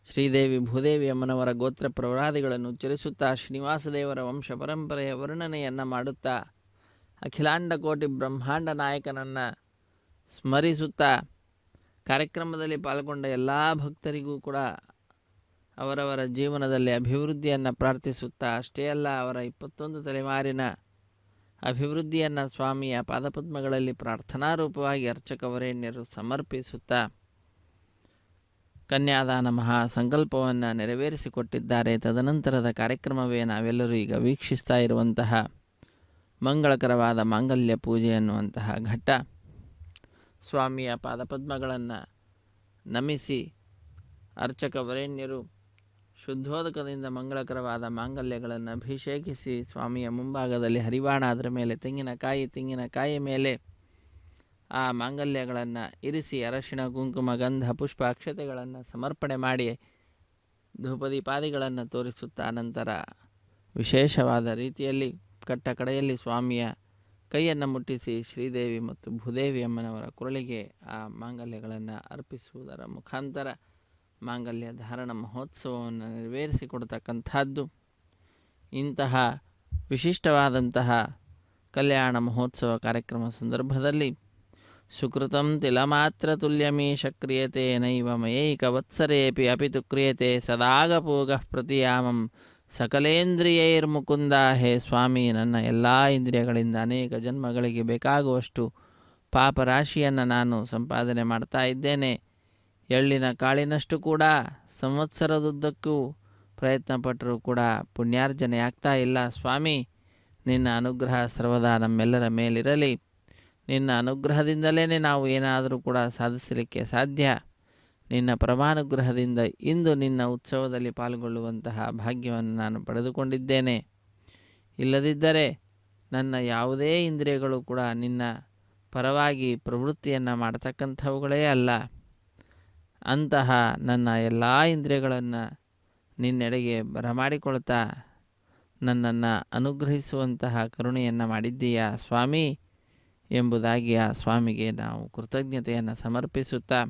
C: ಶ್ರೀದೇವಿ ಭೂದೇವಿ ಅಮ್ಮನವರ ಗೋತ್ರ ಪ್ರವರಾದಿಗಳನ್ನು ಉಚ್ಚರಿಸುತ್ತಾ ಶ್ರೀನಿವಾಸ ದೇವರ ವಂಶ ಪರಂಪರೆಯ ವರ್ಣನೆಯನ್ನು ಮಾಡುತ್ತಾ ಅಖಿಲಾಂಡ ಕೋಟಿ ಬ್ರಹ್ಮಾಂಡ ನಾಯಕನನ್ನು ಸ್ಮರಿಸುತ್ತಾ ಕಾರ್ಯಕ್ರಮದಲ್ಲಿ ಪಾಲ್ಗೊಂಡ ಎಲ್ಲ ಭಕ್ತರಿಗೂ ಕೂಡ ಅವರವರ ಜೀವನದಲ್ಲಿ ಅಭಿವೃದ್ಧಿಯನ್ನು ಪ್ರಾರ್ಥಿಸುತ್ತಾ ಅಷ್ಟೇ ಅಲ್ಲ ಅವರ 21 ತಲೆಮಾರಿನ ಅಭಿವೃದ್ಧಿಯನ್ನು ಸ್ವಾಮಿಯ ಪಾದಪದ್ಮಗಳಲ್ಲಿ ಪ್ರಾರ್ಥನಾರೂಪವಾಗಿ ಅರ್ಚಕ ವರೇಣ್ಯರು ಸಮರ್ಪಿಸುತ್ತಾ ಕನ್ಯಾದಾನ ಮಹಾ ಸಂಕಲ್ಪವನ್ನು ನೆರವೇರಿಸಿಕೊಟ್ಟಿದ್ದಾರೆ. ತದನಂತರದ ಕಾರ್ಯಕ್ರಮವೇ ನಾವೆಲ್ಲರೂ ಈಗ ವೀಕ್ಷಿಸ್ತಾ ಇರುವಂತಹ ಮಂಗಳಕರವಾದ ಮಾಂಗಲ್ಯ ಪೂಜೆ ಅನ್ನುವಂತಹ ಘಟ್ಟ. ಸ್ವಾಮಿಯ ಪಾದಪದ್ಮಗಳನ್ನು ನಮಿಸಿ ಅರ್ಚಕ ವರೇಣ್ಯರು ಶುದ್ಧೋದಕದಿಂದ ಮಂಗಳಕರವಾದ ಮಾಂಗಲ್ಯಗಳನ್ನು ಅಭಿಷೇಕಿಸಿ ಸ್ವಾಮಿಯ ಮುಂಭಾಗದಲ್ಲಿ ಹರಿವಾಣ, ಅದರ ಮೇಲೆ ತೆಂಗಿನಕಾಯಿ ಮೇಲೆ ಆ ಮಾಂಗಲ್ಯಗಳನ್ನು ಇರಿಸಿ ಅರಶಿಣ ಕುಂಕುಮ ಗಂಧ ಪುಷ್ಪ ಅಕ್ಷತೆಗಳನ್ನು ಸಮರ್ಪಣೆ ಮಾಡಿ ಧೂಪದೀಪಾದಿಗಳನ್ನು ತೋರಿಸುತ್ತಾ ನಂತರ ವಿಶೇಷವಾದ ರೀತಿಯಲ್ಲಿ ಕಟ್ಟ ಕಡೆಯಲ್ಲಿ ಸ್ವಾಮಿಯ ಕೈಯನ್ನು ಮುಟ್ಟಿಸಿ ಶ್ರೀದೇವಿ ಮತ್ತು ಭೂದೇವಿ ಅಮ್ಮನವರ ಕುರಳಿಗೆ ಆ ಮಾಂಗಲ್ಯಗಳನ್ನು ಅರ್ಪಿಸುವುದರ ಮುಖಾಂತರ ಮಾಂಗಲ್ಯ ಧಾರಣ ಮಹೋತ್ಸವವನ್ನು ನೆರವೇರಿಸಿಕೊಡ್ತಕ್ಕಂಥದ್ದು. ಇಂತಹ ವಿಶಿಷ್ಟವಾದಂತಹ ಕಲ್ಯಾಣ ಮಹೋತ್ಸವ ಕಾರ್ಯಕ್ರಮ ಸಂದರ್ಭದಲ್ಲಿ ಸುಕೃತಂ ತಿಲಮಾತ್ರ ತುಲ್ಯಮೀಶ ಕ್ರಿಯತೆ ನೈವ ಮಯೈಕ ವತ್ಸರೇಪಿ ಅಪಿತು ಕ್ರಿಯತೆ ಸದಾಗಪೂಗಃ ಪ್ರತಿಯಾಮಂ ಸಕಲೇಂದ್ರಿಯೈರ್ಮುಕುಂದ. ಹೇ ಸ್ವಾಮಿ, ನನ್ನ ಎಲ್ಲ ಇಂದ್ರಿಯಗಳಿಂದ ಅನೇಕ ಜನ್ಮಗಳಿಗೆ ಬೇಕಾಗುವಷ್ಟು ಪಾಪರಾಶಿಯನ್ನು ನಾನು ಸಂಪಾದನೆ ಮಾಡ್ತಾ ಇದ್ದೇನೆ. ಎಳ್ಳಿನ ಕಾಳಿನಷ್ಟು ಕೂಡ ಸಂವತ್ಸರದುದ್ದಕ್ಕೂ ಪ್ರಯತ್ನಪಟ್ಟರೂ ಕೂಡ ಪುಣ್ಯಾರ್ಜನೆ ಆಗ್ತಾ ಇಲ್ಲ. ಸ್ವಾಮಿ, ನಿನ್ನ ಅನುಗ್ರಹ ಸರ್ವದಾ ನಮ್ಮೆಲ್ಲರ ಮೇಲಿರಲಿ. ನಿನ್ನ ಅನುಗ್ರಹದಿಂದಲೇ ನಾವು ಏನಾದರೂ ಕೂಡ ಸಾಧಿಸಲಿಕ್ಕೆ ಸಾಧ್ಯ. ನಿನ್ನ ಪರಮಾನುಗ್ರಹದಿಂದ ಇಂದು ನಿನ್ನ ಉತ್ಸವದಲ್ಲಿ ಪಾಲ್ಗೊಳ್ಳುವಂತಹ ಭಾಗ್ಯವನ್ನು ನಾನು ಪಡೆದುಕೊಂಡಿದ್ದೇನೆ. ಇಲ್ಲದಿದ್ದರೆ ನನ್ನ ಯಾವುದೇ ಇಂದ್ರಿಯಗಳು ಕೂಡ ನಿನ್ನ ಪರವಾಗಿ ಪ್ರವೃತ್ತಿಯನ್ನು ಮಾಡತಕ್ಕಂಥವುಗಳೇ ಅಲ್ಲ. ಅಂತಹ ನನ್ನ ಎಲ್ಲ ಇಂದ್ರಿಯಗಳನ್ನು ನಿನ್ನೆಡೆಗೆ ಬರಮಾಡಿಕೊಳ್ತಾ ನನ್ನನ್ನು ಅನುಗ್ರಹಿಸುವಂತಹ ಕರುಣೆಯನ್ನು ಮಾಡಿದ್ದೀಯಾ ಸ್ವಾಮಿ ಎಂಬುದಾಗಿ ಆ ಸ್ವಾಮಿಗೆ ನಾವು ಕೃತಜ್ಞತೆಯನ್ನು ಸಮರ್ಪಿಸುತ್ತಾ,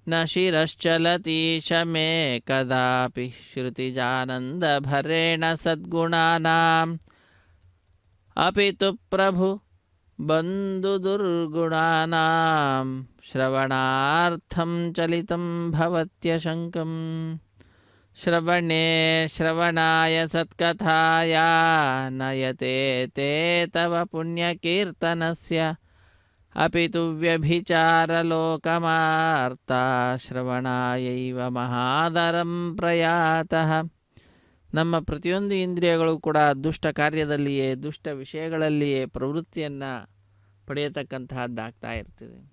C: ನ ಶಿರಶ್ಚಲತೀಶ ಮೇ ಕದಾಪಿ ಶ್ರುತಿಜಾನಂದ ಭರೇಣ ಸದ್ಗುಣಾನಾಂ ಅಪಿತು ಪ್ರಭು ಬಂಧು ದುರ್ಗುಣಾನಾಂ ಶ್ರವಣಾರ್ಥಂ ಚಲಿತಂ ಭವತ್ಯಶಂಕಂ ಶ್ರವಣೇ ಶ್ರವಣಾಯ ಸತ್ಕಥಾಯ ನಯತೆ ತೇ ತವ ಪುಣ್ಯಕೀರ್ತನಸ್ಯ ಅಪಿತು ವ್ಯಭಿಚಾರಲೋಕಮಾರ್ಥ ಶ್ರವಣಾಯೈವ ಮಹಾದರಂ ಪ್ರಯಾತಃ. ನಮ್ಮ ಪ್ರತಿಯೊಂದು ಇಂದ್ರಿಯಗಳು ಕೂಡ ದುಷ್ಟ ಕಾರ್ಯದಲ್ಲಿಯೇ ದುಷ್ಟ ವಿಷಯಗಳಲ್ಲಿಯೇ ಪ್ರವೃತ್ತಿಯನ್ನು ಪಡೆಯತಕ್ಕಂತಹದ್ದಾಗ್ತಾ ಇರ್ತದೆ.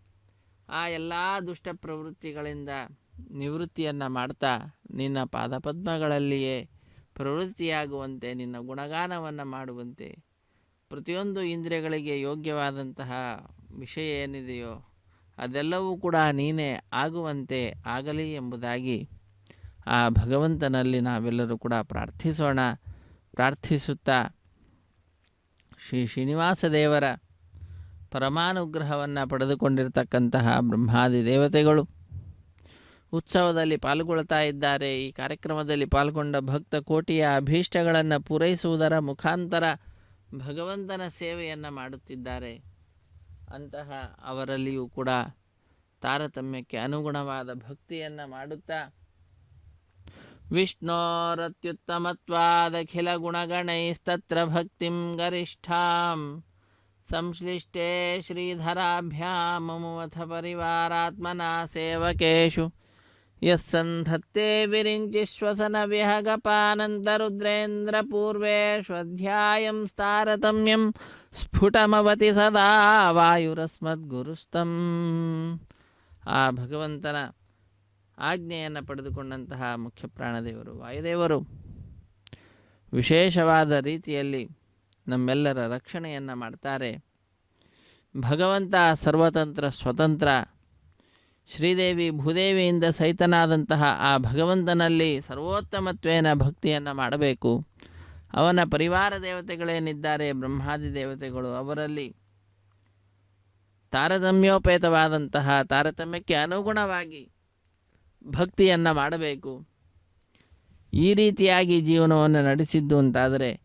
C: ಆ ಎಲ್ಲ ದುಷ್ಟ ಪ್ರವೃತ್ತಿಗಳಿಂದ ನಿವೃತ್ತಿಯನ್ನು ಮಾಡ್ತಾ ನಿನ್ನ ಪಾದಪದ್ಮಗಳಲ್ಲಿಯೇ ಪ್ರವೃತ್ತಿಯಾಗುವಂತೆ, ನಿನ್ನ ಗುಣಗಾನವನ್ನು ಮಾಡುವಂತೆ, ಪ್ರತಿಯೊಂದು ಇಂದ್ರಿಯಗಳಿಗೆ ಯೋಗ್ಯವಾದಂತಹ ವಿಷಯ ಏನಿದೆಯೋ ಅದೆಲ್ಲವೂ ಕೂಡ ನೀನೇ ಆಗುವಂತೆ ಆಗಲಿ ಎಂಬುದಾಗಿ ಆ ಭಗವಂತನಲ್ಲಿ ನಾವೆಲ್ಲರೂ ಕೂಡ ಪ್ರಾರ್ಥಿಸೋಣ. ಪ್ರಾರ್ಥಿಸುತ್ತಾ ಶ್ರೀ ಶ್ರೀನಿವಾಸ ದೇವರ ಪರಮಾನುಗ್ರಹವನ್ನು ಪಡೆದುಕೊಂಡಿರ್ತಕ್ಕಂತಹ ಬ್ರಹ್ಮಾದಿ ದೇವತೆಗಳು ಉತ್ಸವದಲ್ಲಿ ಪಾಲ್ಗೊಳ್ತಾ ಇದ್ದಾರೆ. ಈ ಕಾರ್ಯಕ್ರಮದಲ್ಲಿ ಪಾಲ್ಗೊಂಡ ಭಕ್ತ ಕೋಟಿಯ ಅಭೀಷ್ಟಗಳನ್ನು ಪೂರೈಸುವುದರ ಮುಖಾಂತರ ಭಗವಂತನ ಸೇವೆಯನ್ನು ಮಾಡುತ್ತಿದ್ದಾರೆ. ಅಂತಹ ಅವರಲ್ಲಿಯೂ ಕೂಡ ತಾರತಮ್ಯಕ್ಕೆ ಅನುಗುಣವಾದ ಭಕ್ತಿಯನ್ನು ಮಾಡುತ್ತಾ ವಿಷ್ಣೋರತ್ಯುತ್ತಮತ್ವಾದಖಿಲ ಗುಣಗಣೈಸ್ತತ್ರ ಭಕ್ತಿಂ ಗರಿಷ್ಠಾಂ ಸಂಶ್ಲಿಷ್ಟೇ ಶ್ರೀಧರಾಭ್ಯಾಮಮುವಥ ಪರಿವಾರಾತ್ಮನಾ ಸೇವಕೇಶು ಯಸ್ಸಂಧತ್ತೆ ವಿರಿಂಚಿಶ್ವಸನ ವಿಹಗಪಾನಂತರುದ್ರೇಂದ್ರ ಪೂರ್ವೇಶ್ವಧ್ಯಾಯಂ ತಾರತಮ್ಯಂ ಸ್ಫುಟಮವತಿ ಸದಾ ವಾಯುರಸ್ಮದ್ಗುರುಸ್ತಂ. ಆ ಭಗವಂತನ ಆಜ್ಞೆಯನ್ನು ಪಡೆದುಕೊಂಡಂತಹ ಮುಖ್ಯ ಪ್ರಾಣದೇವರು ವಾಯುದೇವರು ವಿಶೇಷವಾದ ರೀತಿಯಲ್ಲಿ ನಮ್ಮೆಲ್ಲರ ರಕ್ಷಣೆಯನ್ನು ಮಾಡ್ತಾರೆ. ಭಗವಂತ ಸರ್ವತಂತ್ರ ಸ್ವತಂತ್ರ. ಶ್ರೀದೇವಿ ಭೂದೇವಿಯಿಂದ ಸಹಿತನಾದಂತಹ ಆ ಭಗವಂತನಲ್ಲಿ ಸರ್ವೋತ್ತಮತ್ವೇನ ಭಕ್ತಿಯನ್ನು ಮಾಡಬೇಕು. ಅವನ ಪರಿವಾರ ದೇವತೆಗಳೇನಿದ್ದಾರೆ ಬ್ರಹ್ಮಾದಿ ದೇವತೆಗಳು, ಅವರಲ್ಲಿ ತಾರತಮ್ಯೋಪೇತವಾದಂತಹ ತಾರತಮ್ಯಕ್ಕೆ ಅನುಗುಣವಾಗಿ ಭಕ್ತಿಯನ್ನು ಮಾಡಬೇಕು. ಈ ರೀತಿಯಾಗಿ ಜೀವನವನ್ನು ನಡೆಸಿದ್ದು ಅಂತಾದರೆ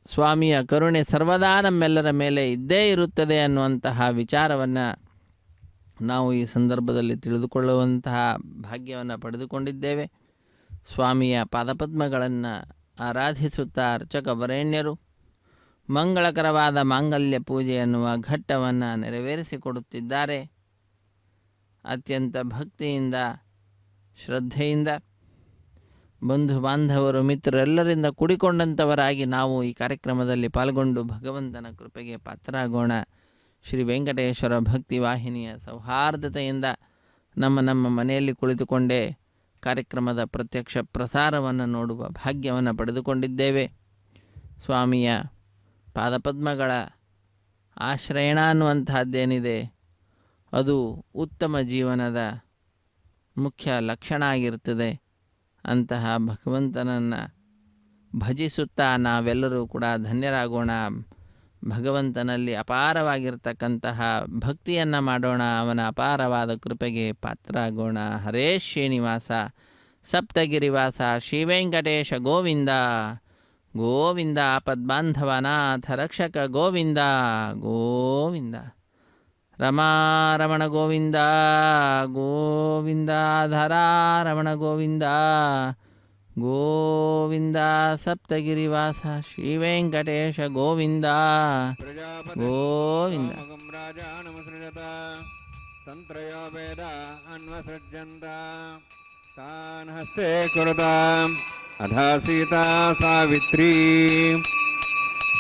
C: ಸ್ವಾಮಿಯ ಕರುಣೆ ಸರ್ವದಾ ನಮ್ಮೆಲ್ಲರ ಮೇಲೆ ಇದ್ದೇ ಇರುತ್ತದೆ ಅನ್ನುವಂತಹ ವಿಚಾರವನ್ನು ನಾವು ಈ ಸಂದರ್ಭದಲ್ಲಿ ತಿಳಿದುಕೊಳ್ಳುವಂತಹ ಭಾಗ್ಯವನ್ನು ಪಡೆದುಕೊಂಡಿದ್ದೇವೆ. ಸ್ವಾಮಿಯ ಪಾದಪದ್ಮಗಳನ್ನು ಆರಾಧಿಸುತ್ತಾ ಅರ್ಚಕ ವರೇಣ್ಯರು ಮಂಗಳಕರವಾದ ಮಾಂಗಲ್ಯ ಪೂಜೆ ಎನ್ನುವ ಘಟ್ಟವನ್ನು ನೆರವೇರಿಸಿಕೊಡುತ್ತಿದ್ದಾರೆ. ಅತ್ಯಂತ ಭಕ್ತಿಯಿಂದ ಶ್ರದ್ಧೆಯಿಂದ ಬಂಧು ಬಾಂಧವರು ಮಿತ್ರರೆಲ್ಲರಿಂದ ಕೂಡಿಕೊಂಡಂಥವರಾಗಿ ನಾವು ಈ ಕಾರ್ಯಕ್ರಮದಲ್ಲಿ ಪಾಲ್ಗೊಂಡು ಭಗವಂತನ ಕೃಪೆಗೆ ಪಾತ್ರರಾಗೋಣ. ಶ್ರೀ ವೆಂಕಟೇಶ್ವರ ಭಕ್ತಿ ವಾಹಿನಿಯ ಸೌಹಾರ್ದತೆಯಿಂದ ನಮ್ಮ ಮನೆಯಲ್ಲಿ ಕುಳಿತುಕೊಂಡೇ ಕಾರ್ಯಕ್ರಮದ ಪ್ರತ್ಯಕ್ಷ ಪ್ರಸಾರವನ್ನು ನೋಡುವ ಭಾಗ್ಯವನ್ನು ಪಡೆದುಕೊಂಡಿದ್ದೇವೆ. ಸ್ವಾಮಿಯ ಪಾದಪದ್ಮಗಳ ಆಶ್ರಯಣ ಅನ್ನುವಂತಹದ್ದೇನಿದೆ ಅದು ಉತ್ತಮ ಜೀವನದ ಮುಖ್ಯ ಲಕ್ಷಣ ಆಗಿರ್ತದೆ. ಅಂತಹ ಭಗವಂತನನ್ನು ಭಜಿಸುತ್ತಾ ನಾವೆಲ್ಲರೂ ಕೂಡ ಧನ್ಯರಾಗೋಣ. ಭಗವಂತನಲ್ಲಿ ಅಪಾರವಾಗಿರ್ತಕ್ಕಂತಹ ಭಕ್ತಿಯನ್ನು ಮಾಡೋಣ. ಅವನ ಅಪಾರವಾದ ಕೃಪೆಗೆ ಪಾತ್ರರಾಗೋಣ. ಹರೇ ಶ್ರೀನಿವಾಸ ಸಪ್ತಗಿರಿವಾಸ ಶ್ರೀ ವೆಂಕಟೇಶ ಗೋವಿಂದ ಗೋವಿಂದ. ಪದ್ಮಾಂಧವನಾಥ ರಕ್ಷಕ ಗೋವಿಂದ ಗೋವಿಂದ. ರಮಾರಮಣ ಗೋವಿಂದ ಗೋವಿಂದ. ಧರಾರಮಣ ಗೋವಿಂದ ಗೋವಿಂದ ಸಪ್ತಗಿರಿವಾಸ ಶ್ರೀ ವೆಂಕಟೇಶ ಗೋವಿಂದ ಗೋವಿಂದ.
B: ತಂತ್ರಯೋ ವೇದ ಅನ್ವಸೃಜ್ಯಂತ ತಾನ್ ಹಸ್ತೆ ಕುರುತಾಂ ಅಧಾ ಸೀತಾ ಸಾವಿತ್ರೀ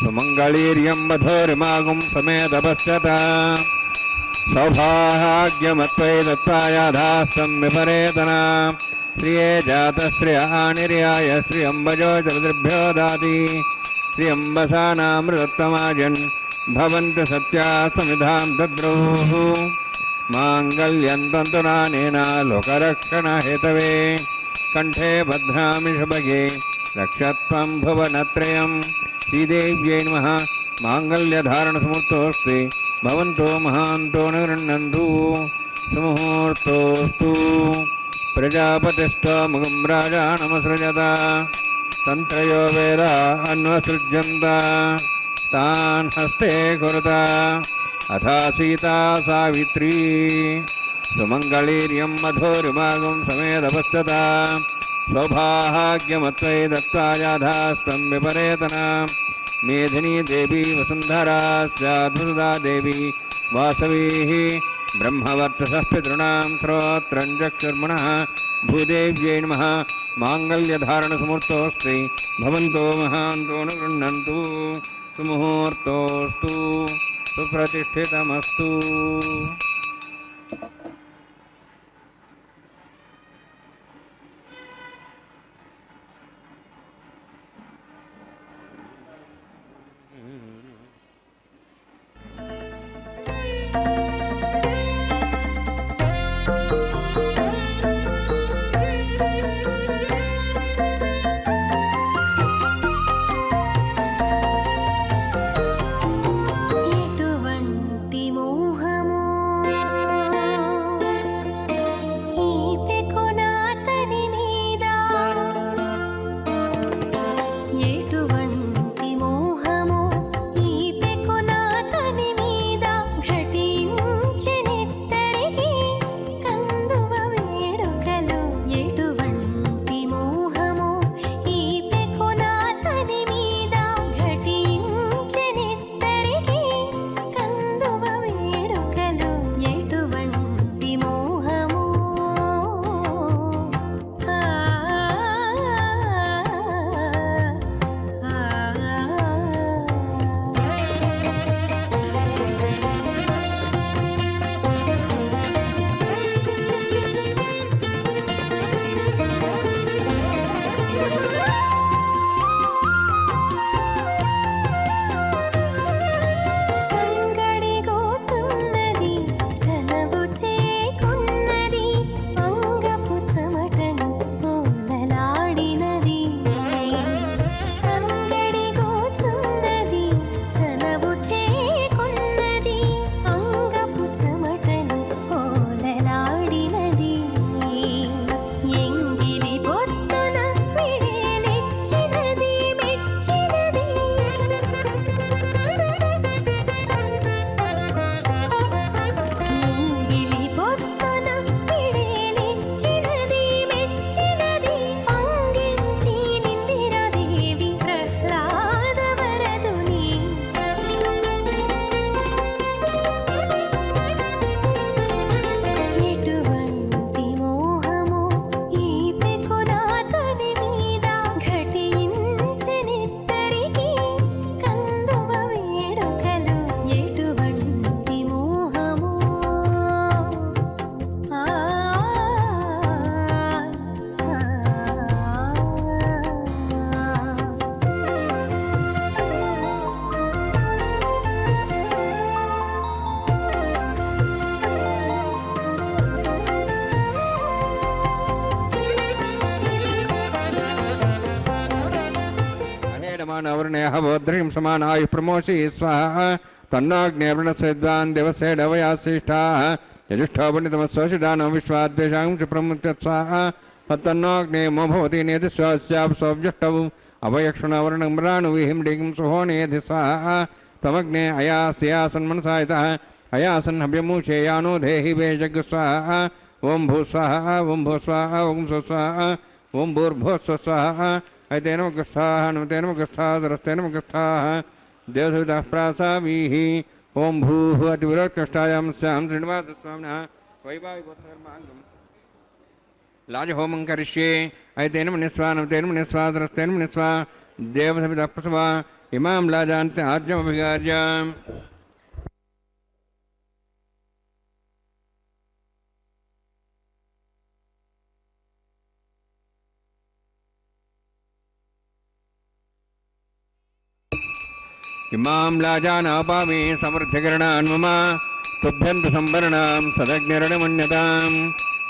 B: ಸುಮಂಗಳೀರ್ಯಂ ವಧೂರಿಮಾಗುಂ ಸಮೇತಪಶ್ಯತ ಸೌಭಾಗ್ಯಮತ್ವೈ ದತ್ತಾಯಾಧಾಸ್ತಂ ವಿಪರೇತನ ಶ್ರಿಯೇ ಜಾತಶ್ರಿಯ ನಿರ್ಯಾಯ ಶ್ರಿಯಂಬಜೋ ಚತುರ್ಭ್ಯೋ ದಾತಿ ಶ್ರಿಯಂಬಸಾನಾಮೃತತ್ತಮಾಜನ್ ಭವಂತಿ ಸತ್ಯಾ ಸಮಿಧಾಂ ದದ್ರೂಃ ಮಾಂಗಲ್ಯಂ ತಂತುನಾನೇನ ಲೋಕರಕ್ಷಣ ಹೇತವೇ ಕಂಠೆ ಭದ್ರಾಮಿ ಶುಭಗೆ ರಕ್ಷತ್ವಂ ಭುವನತ್ರಯಂ ಶ್ರೀದೇವ್ಯೈ ನಮಃ ಮಾಂಗಲ್ಯಧಾರಣಸಮೂರ್ತೋಸ್ತಿ ಭವಂತೋ ಮಹಾಂತೋ ನಿಗೃಹ್ಣಂತು ಸುಮುಹೂರ್ತೋಸ್ತು ಪ್ರಜಾಪತಿಷ್ಠಮುಖಂ ರಾಜಾನಮಸೃಜತ ತಂತ್ರಯೋ ವೇದ ಅನ್ವಸೃಜ್ಯಂತ ತಾನ್ ಹಸ್ತೆ ಕುರುತ ಅಥಾ ಸೀತಾ ಸಾವಿತ್ರೀ ಸುಮಂಗಳೀರ್ಯಂ ಮಧುರಿಮಾಗುಂ ಸಮೇತಪಶ್ಯತ ಸೌಭಾಗ್ಯಮತ್ವೈ ದತ್ತಾಯಾಧಾಸ್ತಂ ವಿಪರೇತನ ಮೇಧಿನಿ ದೇವಿ ವಸುಂಧರಾ ಸ್ಯಾದ್ಭುತದಾ ದೇವಿ ವಾಸವೀ ಬ್ರಹ್ಮವರ್ಚಸಃ ಪಿತॄಣಾಂ ಶ್ರೋತ್ರಂ ಚಕ್ಷುರ್ಮನಃ ಭೂದೇವ್ಯೈ ನಮಃ ಮಾಂಗಲ್ಯಧಾರಣಸಮೂರ್ತೋಸ್ತಿ ಭವಂತೋ ಮಹಾಂತೋ ನಿಗೃಹ್ಣಂತು ಸುಮುಹೂರ್ತೋಸ್ತು ಸುಪ್ರತಿಷ್ಠಿತಮಸ್ತು.
E: ఎటువంటి మోహము ఈ పెకునాతని మీద, ఎటువంటి మోహము ఈ పెకునాతని మీద ఘటించెనిత్తరికి కందువ వేడుకలు. ఎటువంటి మోహము ఈ పెకునాతని మీద ఘటించెనిత్తరికి కందువ వేడుకలు. ఎటువంటి మోహము సంగడిగోచున్నది చలవు చేకున్నది అంగపు చెమటను పూలలాడినది. సంగడిగోచున్నది చలవు చేకున్నది అంగపు చెమటను పూలలాడినది. ఎంగిలి పొత్తున పిడేలిచ్చినది మెచ్చినది. ఎంగిలి పొత్తున పిడేలిచ్చినది మెచ్చినది. అంగించి నిందిరదేవి ప్రహ్లాద వరదుని. ఎటువంటి మోహము ఈ పెకునాతని మీద ఘటించెనిత్తరికి కందువ వేడుకలు. ఎటువంటి మోహము
B: अहेडमानवर्णयः समानायुः प्रमोषि स्वाहा तन्नाग्ने वृणसेद्वान् दिवसेडवयाश्रेष्ठाः यजुष्ठो पंडितमस्वशिदानो विश्वाद्वेषां च प्रमुत्य स्वाहा तन्नाग्ने मो भवति नेतिस्वास्याप्सोऽव्युष्टौ अवयक्षुणवर्णम्राणुविहिं सुहोनेधि स्वाहा तमग्ने अयास्तियासन्मनसायतः अयासन्नभ्यमूषेयानो देहि वेजग स्वाहा ओं भू स्वाहा ओं भू स्वाहा ओं सु स्वाहा ఓం భూర్భువస్వ స్వాహ ఐతేన ముఖస్థాః నమతేన ముఖస్థాః సరస్తేన ముఖస్థాః దేవసవితః ప్రాసావీః ఓం భూః అతివిరోత్కృష్టాయాం స్యాం శ్రీనివాసస్వామినः వైవాహికోత్తరమాంగం లాజహోమం కరిష్యే ఐతేన మునిస్వా నమతేన మునిస్వా సరస్తేన మునిస్వా దేవసవితః ప్రసవా ఇమాం లాజాంత ఆర్జమభిగార్య ఇమాం లాజానాపామి సమృద్ధికరణాన్ మమ తుభ్యంతు సంవరణాం సదగ్నిరణమన్యతాం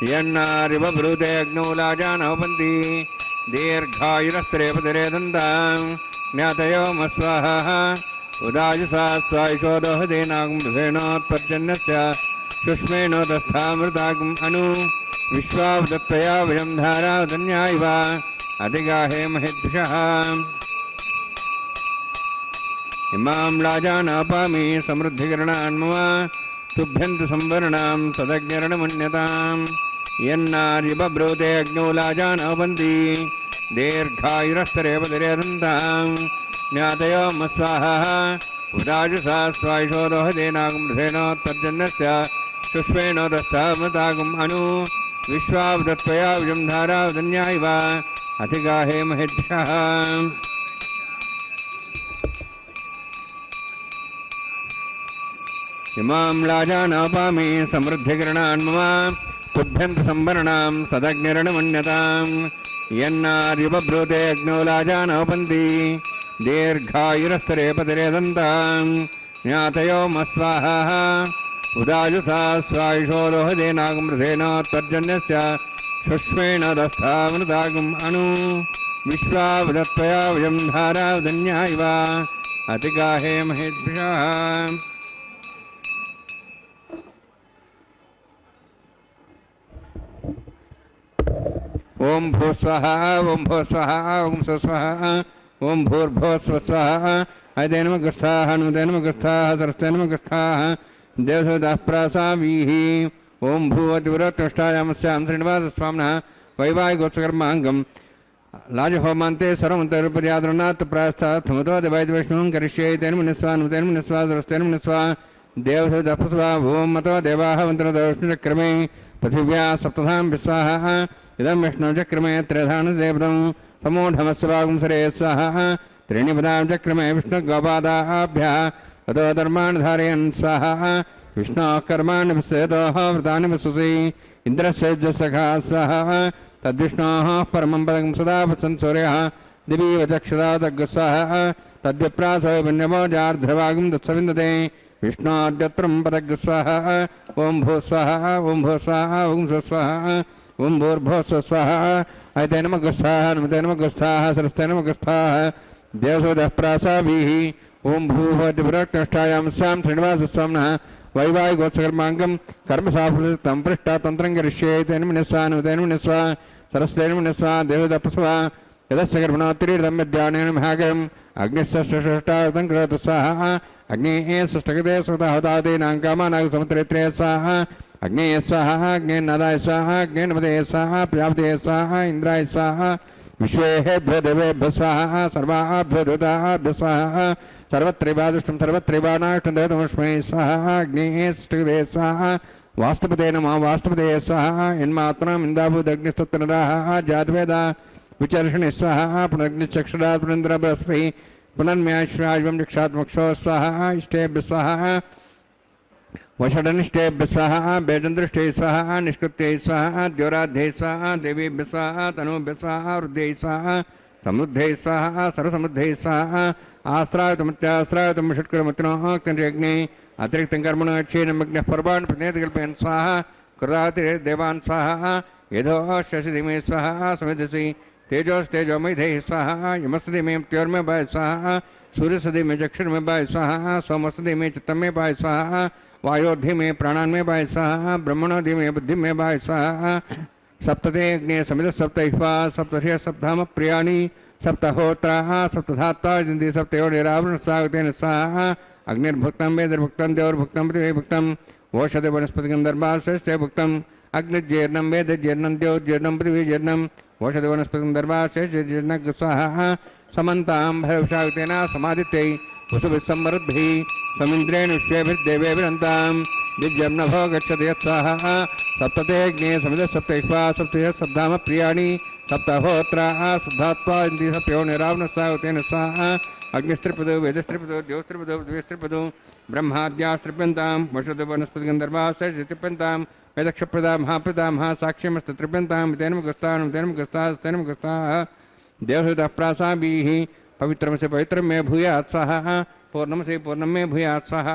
B: యన్నారివ బ్రూతే అగ్నౌ లాజానోపంతి దీర్ఘాయురస్త్రేపతిరేదంతాం జ్ఞాతయో మస్వాహ ఉదాయుసా స్వాయుషోదోహదేనాగుమృధేనోత్పర్జన్యస్య సుష్మేణోదస్థామృతాగుం అను విశ్వావదత్తయా విజం ధారాధన్యా ఇవ అధిగాహే మహిద్భిషః ఇమాం లాజానాపామి సమృద్ధికరణాన్ మమ తుభ్యంతు సంవరణాం సదగ్నిరణమన్యతాం యన్నార్యబ్రూతే అగ్నౌ లాజానోపంతి దీర్ఘాయురస్తరేపతిరేదంతాం జ్ఞాతయో మస్వాహ ఉదాజుసా స్వాయుషోదోహదేనాగుమృధేనోత్పర్జన్యస్య సుష్మేణోదస్థామృతాగుం అను విశ్వావదత్వయా విజం ధారాధన్యా ఇవ అధిగాహే మహిద్భ్యః ఇమాం లాజానాపామి సమృద్ధికరణాన్ మమ తుభ్యంతు సంవరణాం సదగ్నిరణమన్యతాం యన్నార్యబ్రూతే అగ్నౌ లాజానోపంతి దీర్ఘాయురస్తరేపతిరేదంతాం జ్ఞాతయో మస్వాహ ఉదాయుసా స్వాయుషోదోహదేనాగుమృధేనోత్పర్జన్యస్య సుష్మేణోదస్థామృతాగుం అను విశ్వావదత్వయా విజం ధారాధన్యా ఇవ అతిగాహే మహిద్భ్యః ఓం భూస్వః ఓం భూస్వః ఓం స్వస్వః ఓం భూర్భువస్వ స్వః ఐతేన ముఖస్థాః నమతేన ముఖస్థాః సరస్తేన ముఖస్థాః దేవసవితః ప్రాసావీః ఓం భూవతివిరోత్కృష్టాయాం స్యాం శ్రీనివాసస్వామినः వైవాహికోత్సకర్మాంగం లాజహోమాంతే సర్వమంతరుపర్యాదృనాత్ ప్రాస్తాత్ ముతోదివైద్యవిష్ణుం కరిష్యే తేన మునిస్వా నమతేన మునిస్వా సరస్తేన మునిస్వా దేవసవితః ప్రసవా ఓం మతో దేవాः వంతనోదవిష్ణుచక్రమే పృథివ్యా సప్తధాం విశ్వాహ ఇదం విష్ణుచక్రమే త్రిధానుదేవతం సమూఢమస్వాగం సరే స్వాహ త్రీణి పదాం చక్రమే విష్ణుగోపాదాభ్యः తతో ధర్మాణి ధారయన్ స్వాహ విష్ణోః కర్మాణి విశ్వేతోః వ్రతాని విశ్వసి ఇంద్రస్య సఖా స్వాహ తద్విష్ణోః పరమం పదం సదా వసన్ సూర్యः దివీవ చక్షురా తగ్స్వాహ తద్విప్రాసవ పుణ్యమోజార్ధ్రవాగం దత్సవిందతే విష్ణోద్యత్రం పదగ్స్వాహ ఓం భూస్వాహ ఓం భూస్వాహ ఓం స్వస్వాహ ఓం భూర్భువస్వ స్వాహ ఐతేన ముఖస్థాః నమతేన ముఖస్థాః సరస్తేన ముఖస్థాః దేవసవితః ప్రాసావీః ఓం భూవతివిరోత్కృష్టాయాం స్యాం శ్రీనివాసస్వామినः వైవాహికోత్సకర్మాంగం కర్మసాఫలం పృష్టా తంత్రం కరిష్యే తేన మునిస్వా నమతేన మునిస్వా సరస్తేన మునిస్వా దేవసవితః ప్రసవా యదస్య గర్భణోత్తిరీర్ధం విద్యానేన మహాగరం అగ్నిస్య षष्ठार्थं करोतु स्वाहा अग्नेः षष्ठगते सुतहतादीनां कामानां समुद्रेत्रे स्वाहा अग्नेय स्वाहा अग्नेन्नदाय स्वाहा अग्नेन्मदे स्वाहा प्रजापतये स्वाहा इन्द्राय स्वाहा विश्वेभ्यो देवेभ्यो स्वाहा सर्वाभ्यो दूताभ्यो स्वाहा सर्वत्रैवादुष्टं सर्वत्रैवानाष्टं देवतमस्मै स्वाहा अग्नेः षष्ठगते स्वाहा वास्तुपते नमः वास्तुपते स्वाहा यन्मात्मनाम् इन्दाभूदग्निस्तुत्तनराः जातवेदा विचर्षणे स्वाहा पुनर्निचक्षुरात् पुनन्द्र बृहस्पति पुनर्म्याश्वाजं दीक्षात्मक्षो स्वाहा इष्टेभ्य स्वाहा वषडनिष्ठेभ्य स्वाहा वेदन्द्रष्टे स्वाहा निष्कृत्यै स्वाहा द्योराध्ये स्वाहा देवीभ्य स्वाहा तनूभ्य स्वाहा वृद्ध्यै स्वाहा समृद्धै स्वाहा सर्वसमृद्धै स्वाहा आश्रायतमत्याश्रायतं षट्करमतिनोः अग्ने अतिरिक्तं कर्मणो क्षेनमग्नः पर्वान् प्रतिनिधिकल्पयन् स्वाहा कृतातिर्देवान् स्वाहा यदोः शशिधिमे स्वाहा समिधसि तेजोस्तेजोमयधे स्वाहा यमस्ति में त्योर में बाय स्वाहा सूर्यसदि में चक्षुर में बाय स्वाहा सोमसदि में चित्तम में बाय स्वाहा वायोधि में प्राणान में बाय स्वाहा ब्रह्मणोधि में बुद्धि में बाय स्वाहा सप्तते अग्नि समित सप्तहिवा सप्तर्षि सप्ताम प्रियाणि सप्तहोत्राः सप्तधात्वा जिन्ति सप्तयोनिरावृण स्वागतेन स्वाहा अग्निर्भुक्तं वेदर्भुक्तं देवर्भुक्तं पृथिवीभुक्तं ओषधि वनस्पति गन्धर्वाश्रयश्च भुक्तं अग्निजीर्णं वेदजीर्णं द्योजीर्णं पृथ्वीजीर्णं ಓಷಧಿ ವನಸ್ಪತಿ ದರ್ಭಾಶೇಷ ಸ್ವಾಹ ಸಮಂತಾಂ ಭರವಿಷಾಯುತೇನ ಸಮಾದಿತ್ಯೈ ವಸುಭಿಸ್ಸಮೃದ್ಭಿः ಸ್ವಮಿಂದ್ರೇಣ ವಿಶ್ವೇಭಿರ್ದೇವೇಭಿರಂತಾಂ ದಿವ್ಯಂ ನಭೋ ಗಚ್ಚತಿ ಯತ್ಸ್ವಾಹ ಸಪ್ತತೆ ಅಗ್ನೇ ಸಮಿಧ ಸಪ್ತೈಶ್ವಾ ಸಪ್ತಯ ಸಬ್ಧಾಮ ಪ್ರಿಯಾಣಿ ಸಪ್ತಹೋತ್ರ ಶುದ್ಧಾತ್ವಾ ಇಂದಿ ಸಪ್ಯೋ ನಿರಾವನಸ್ಸಾಯುತೇನ ಸ್ವಾಹ ಅಗ್ನಿಸ್ತ್ರಿಪದು ವೇದಸ್ತ್ರಿಪದು ದೇವಸ್ತ್ರಿಪದು ದ್ವೇಸ್ತ್ರಿಪದು ಬ್ರಹ್ಮಾದ್ಯಾಸ್ತ್ರಿಪ್ಯಂತಾಂ ವಶುಧ ವನಸ್ಪತಿ ಗಂಧರ್ವಾಶ್ರಿಪ್ಯಂತಾಂ ವೇದಕ್ಷಪ್ರದಾ ಮಹಾಪ್ರದಾ ಮಹಾಸಾಕ್ಷ್ಯಮಸ್ತೃಪ್ಯಂತಾಂ ತೇನಮುಖಸ್ಥಾ देवहृदः प्रासाभिः पवित्रमसि पवित्रं मे भूयात् सः पूर्णमसि पूर्णं मे भूयात् सः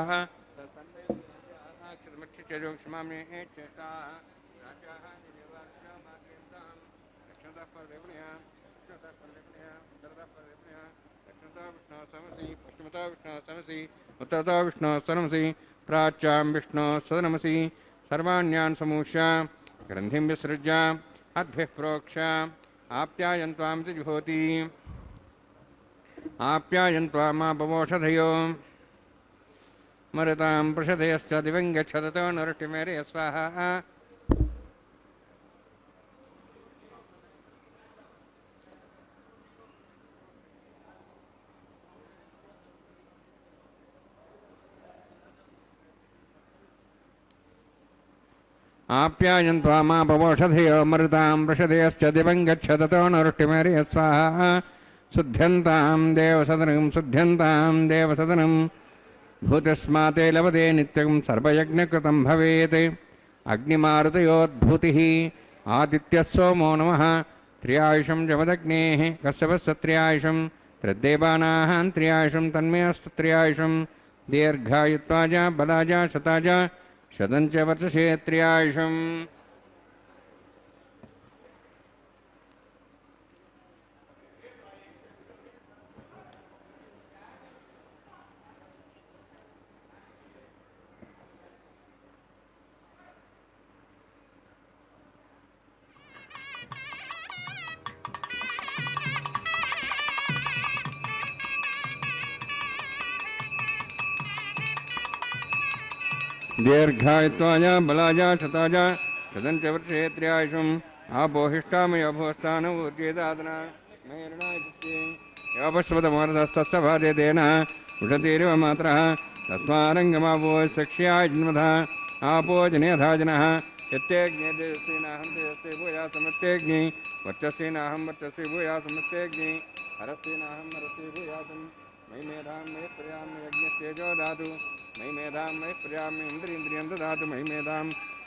B: उत्तरतो विष्णुः सनमसि प्राच्यां विष्णुः सदनमसि सर्वाण्यान् समूष्य ग्रन्थिं विसृज्य अद्भिः प्रोक्ष्य आप्यायन्त्वामिति जुहोति आप्यायन्त्वामापवोषधयो मरुतां प्रषधयश्च दिवं गच्छतो नरुष्टिमेरे स्वाहा आप्यायन्त्वामापवोषधयो मरुतां प्रषधयश्च दिवं गच्छतो नरुष्टिमेरे स्वाहा शुद्ध्यन्तां देवसदनं भूतस्माते लभते नित्यं सर्वयज्ञकृतं भवेत् अग्निमारुतयोद्भूतिः आदित्यः सोमो नमः त्र्यायुषं जमदग्नेः कश्यपस्य त्र्यायुषं त्रिदेवानाः त्र्यायुषं तन्मयस्तु त्र्यायुषं दीर्घायुत्वाज बलाज शताज शतञ्च वर्षसे त्र्यायुषम् दीर्घायुत्वाय बलाय शताय शतञ्च वर्षे त्र्यायुषम् आपोहिष्टामयो भूस्थानवूर्जेदादना योपश्वतमोरदस्तस्य भार्यतेन उषतीरिव मात्रः तस्मारङ्गमापो सक्ष्याय जन्मधा आपो जनेधाजनः यत्तेऽग्ने तेजस्वीनाहं तेजस्वी भूया समत्तेऽग्नि वर्चस्वीनाहं वर्चस्वी भूया समत्तेऽग्नि हरस्वीनाहं हरस्वी भूयासम् मयि मेधां मयि प्रियां यज्ञस्तेजो दातु मयि मेधां मयि प्रियां इन्द्रियं ददातु मयि मेधां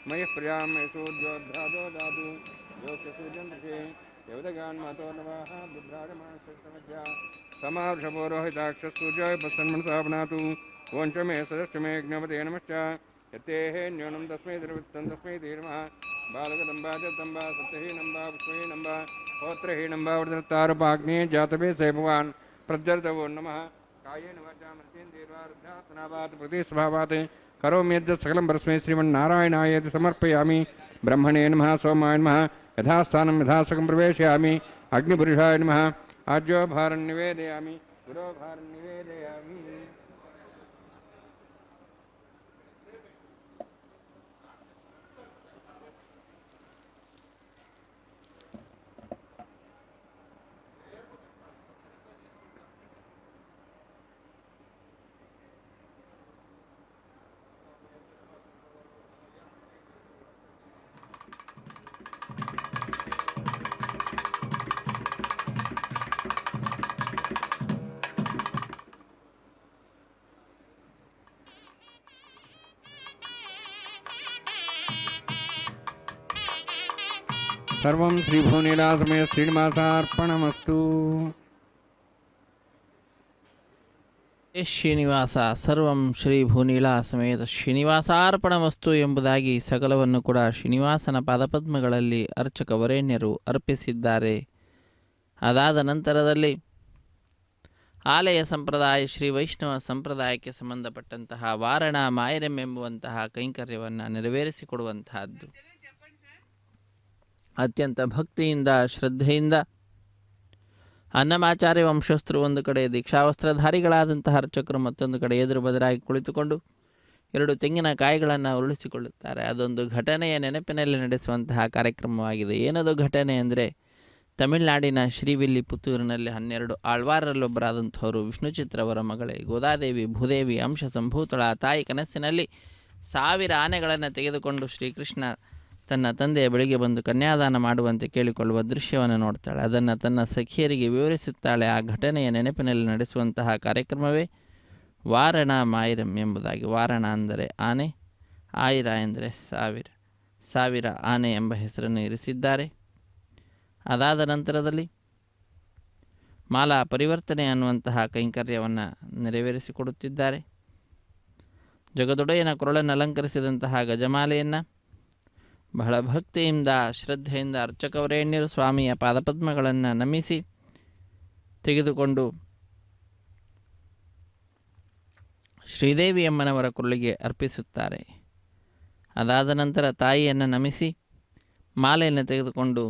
B: मयि प्रियां मयि सूर्योद्धातो दातु योगसूर्यं दृशे देवदगान् मातो नवाः बुद्धारमाणस्य समावृषपोरोहिताक्षसूर्योय पश्यन्मनसा पुनातु ओञ्च मे सदश्च मे ज्ञपते नमश्च यत्तेः न्यूनं तस्मै तिरुवृत्तं तस्मै धीर्मः बालकदम्बा जगदम्बा सत्यहीनम्बा पुष्पहीनम्बा होत्रहीनम्बा वृद्धतारुपाग्ने जातवे से भगवान् प्रज्वलितवो नमः कायेन वाचा मनसेन्द्रियैर्वारुद्धात्मनावात् प्रतिस्वभावात् करोमि यद्यत् सकलं परस्मै श्रीमन्नारायणायेति समर्पयामि ब्रह्मणे नमः सोमाय नमः यथास्थानं यथासकं प्रवेशयामि अग्निपुरुषाय नमः आज्योभारं निवेदयामि गुरोभारं निवेदयामि सर्वं श्रीभुवनीलासमय श्रीनिवासार्पणमस्तु
C: ಶ್ರೀನಿವಾಸ ಸರ್ವಂ ಶ್ರೀ ಭೂನೀಲ ಸಮೇತ ಶ್ರೀನಿವಾಸಾರ್ಪಣಮಸ್ತು ಎಂಬುದಾಗಿ ಸಕಲವನ್ನು ಕೂಡ ಶ್ರೀನಿವಾಸನ ಪಾದಪದ್ಮಗಳಲ್ಲಿ ಅರ್ಚಕ ವರೇಣ್ಯರು ಅರ್ಪಿಸಿದ್ದಾರೆ. ಅದಾದ ನಂತರದಲ್ಲಿ ಆಲಯ ಸಂಪ್ರದಾಯ ಶ್ರೀ ವೈಷ್ಣವ ಸಂಪ್ರದಾಯಕ್ಕೆ ಸಂಬಂಧಪಟ್ಟಂತಹ ವಾರಣ ಮಾಯರಂ ಎಂಬುವಂತಹ ಕೈಂಕರ್ಯವನ್ನು ನೆರವೇರಿಸಿಕೊಡುವಂತಹದ್ದು. ಅತ್ಯಂತ ಭಕ್ತಿಯಿಂದ ಶ್ರದ್ಧೆಯಿಂದ ಅನ್ನಮಾಚಾರ್ಯ ವಂಶಸ್ಥರು ಒಂದು ಕಡೆ, ದೀಕ್ಷಾವಸ್ತ್ರಧಾರಿಗಳಾದಂತಹ ಅರ್ಚಕರು ಮತ್ತೊಂದು ಕಡೆ ಎದುರು ಬದರಾಗಿ ಕುಳಿತುಕೊಂಡು 2 ತೆಂಗಿನಕಾಯಿಗಳನ್ನು ಉರುಳಿಸಿಕೊಳ್ಳುತ್ತಾರೆ. ಅದೊಂದು ಘಟನೆಯ ನೆನಪಿನಲ್ಲಿ ನಡೆಸುವಂತಹ ಕಾರ್ಯಕ್ರಮವಾಗಿದೆ. ಏನದು ಘಟನೆ ಅಂದರೆ, ತಮಿಳುನಾಡಿನ ಶ್ರೀವಿಲ್ಲಿಪುತ್ತೂರಿನಲ್ಲಿ 12 ಆಳ್ವಾರರಲ್ಲೊಬ್ಬರಾದಂಥವರು ವಿಷ್ಣುಚಿತ್ರವರ ಮಗಳೇ ಗೋದಾದೇವಿ ಭೂದೇವಿ ಅಂಶ ಸಂಭೂತಳ ತಾಯಿ ಕನಸಿನಲ್ಲಿ 1000 ಆನೆಗಳನ್ನು ತೆಗೆದುಕೊಂಡು ಶ್ರೀಕೃಷ್ಣ ತನ್ನ ತಂದೆಯ ಬಳಿಗೆ ಬಂದು ಕನ್ಯಾದಾನ ಮಾಡುವಂತೆ ಕೇಳಿಕೊಳ್ಳುವ ದೃಶ್ಯವನ್ನು ನೋಡ್ತಾಳೆ. ಅದನ್ನು ತನ್ನ ಸಖಿಯರಿಗೆ ವಿವರಿಸುತ್ತಾಳೆ. ಆ ಘಟನೆಯ ನೆನಪಿನಲ್ಲಿ ನಡೆಸುವಂತಹ ಕಾರ್ಯಕ್ರಮವೇ ವಾರಣ ಮಾಯಿರಂ ಎಂಬುದಾಗಿ. ವಾರಣ ಅಂದರೆ ಆನೆ, ಆಯಿರ ಎಂದರೆ 1000 ಆನೆ ಎಂಬ ಹೆಸರನ್ನು ಇರಿಸಿದ್ದಾರೆ. ಅದಾದ ನಂತರದಲ್ಲಿ ಮಾಲಾ ಪರಿವರ್ತನೆ ಅನ್ನುವಂತಹ ಕೈಂಕರ್ಯವನ್ನು ನೆರವೇರಿಸಿಕೊಡುತ್ತಿದ್ದಾರೆ. ಜಗದೊಡೆಯನ ಕೊರಳನ್ನು ಅಲಂಕರಿಸಿದಂತಹ ಗಜಮಾಲೆಯನ್ನು ಬಹಳ ಭಕ್ತಿಯಿಂದ ಶ್ರದ್ಧೆಯಿಂದ ಅರ್ಚಕವರೇಣ್ಯರು ಸ್ವಾಮಿಯ ಪಾದಪದ್ಮಗಳನ್ನು ನಮಿಸಿ ತೆಗೆದುಕೊಂಡು ಶ್ರೀದೇವಿಯಮ್ಮನವರ ಕೊರಳಿಗೆ ಅರ್ಪಿಸುತ್ತಾರೆ. ಅದಾದ ನಂತರ ತಾಯಿಯನ್ನು ನಮಿಸಿ ಮಾಲೆಯನ್ನು ತೆಗೆದುಕೊಂಡು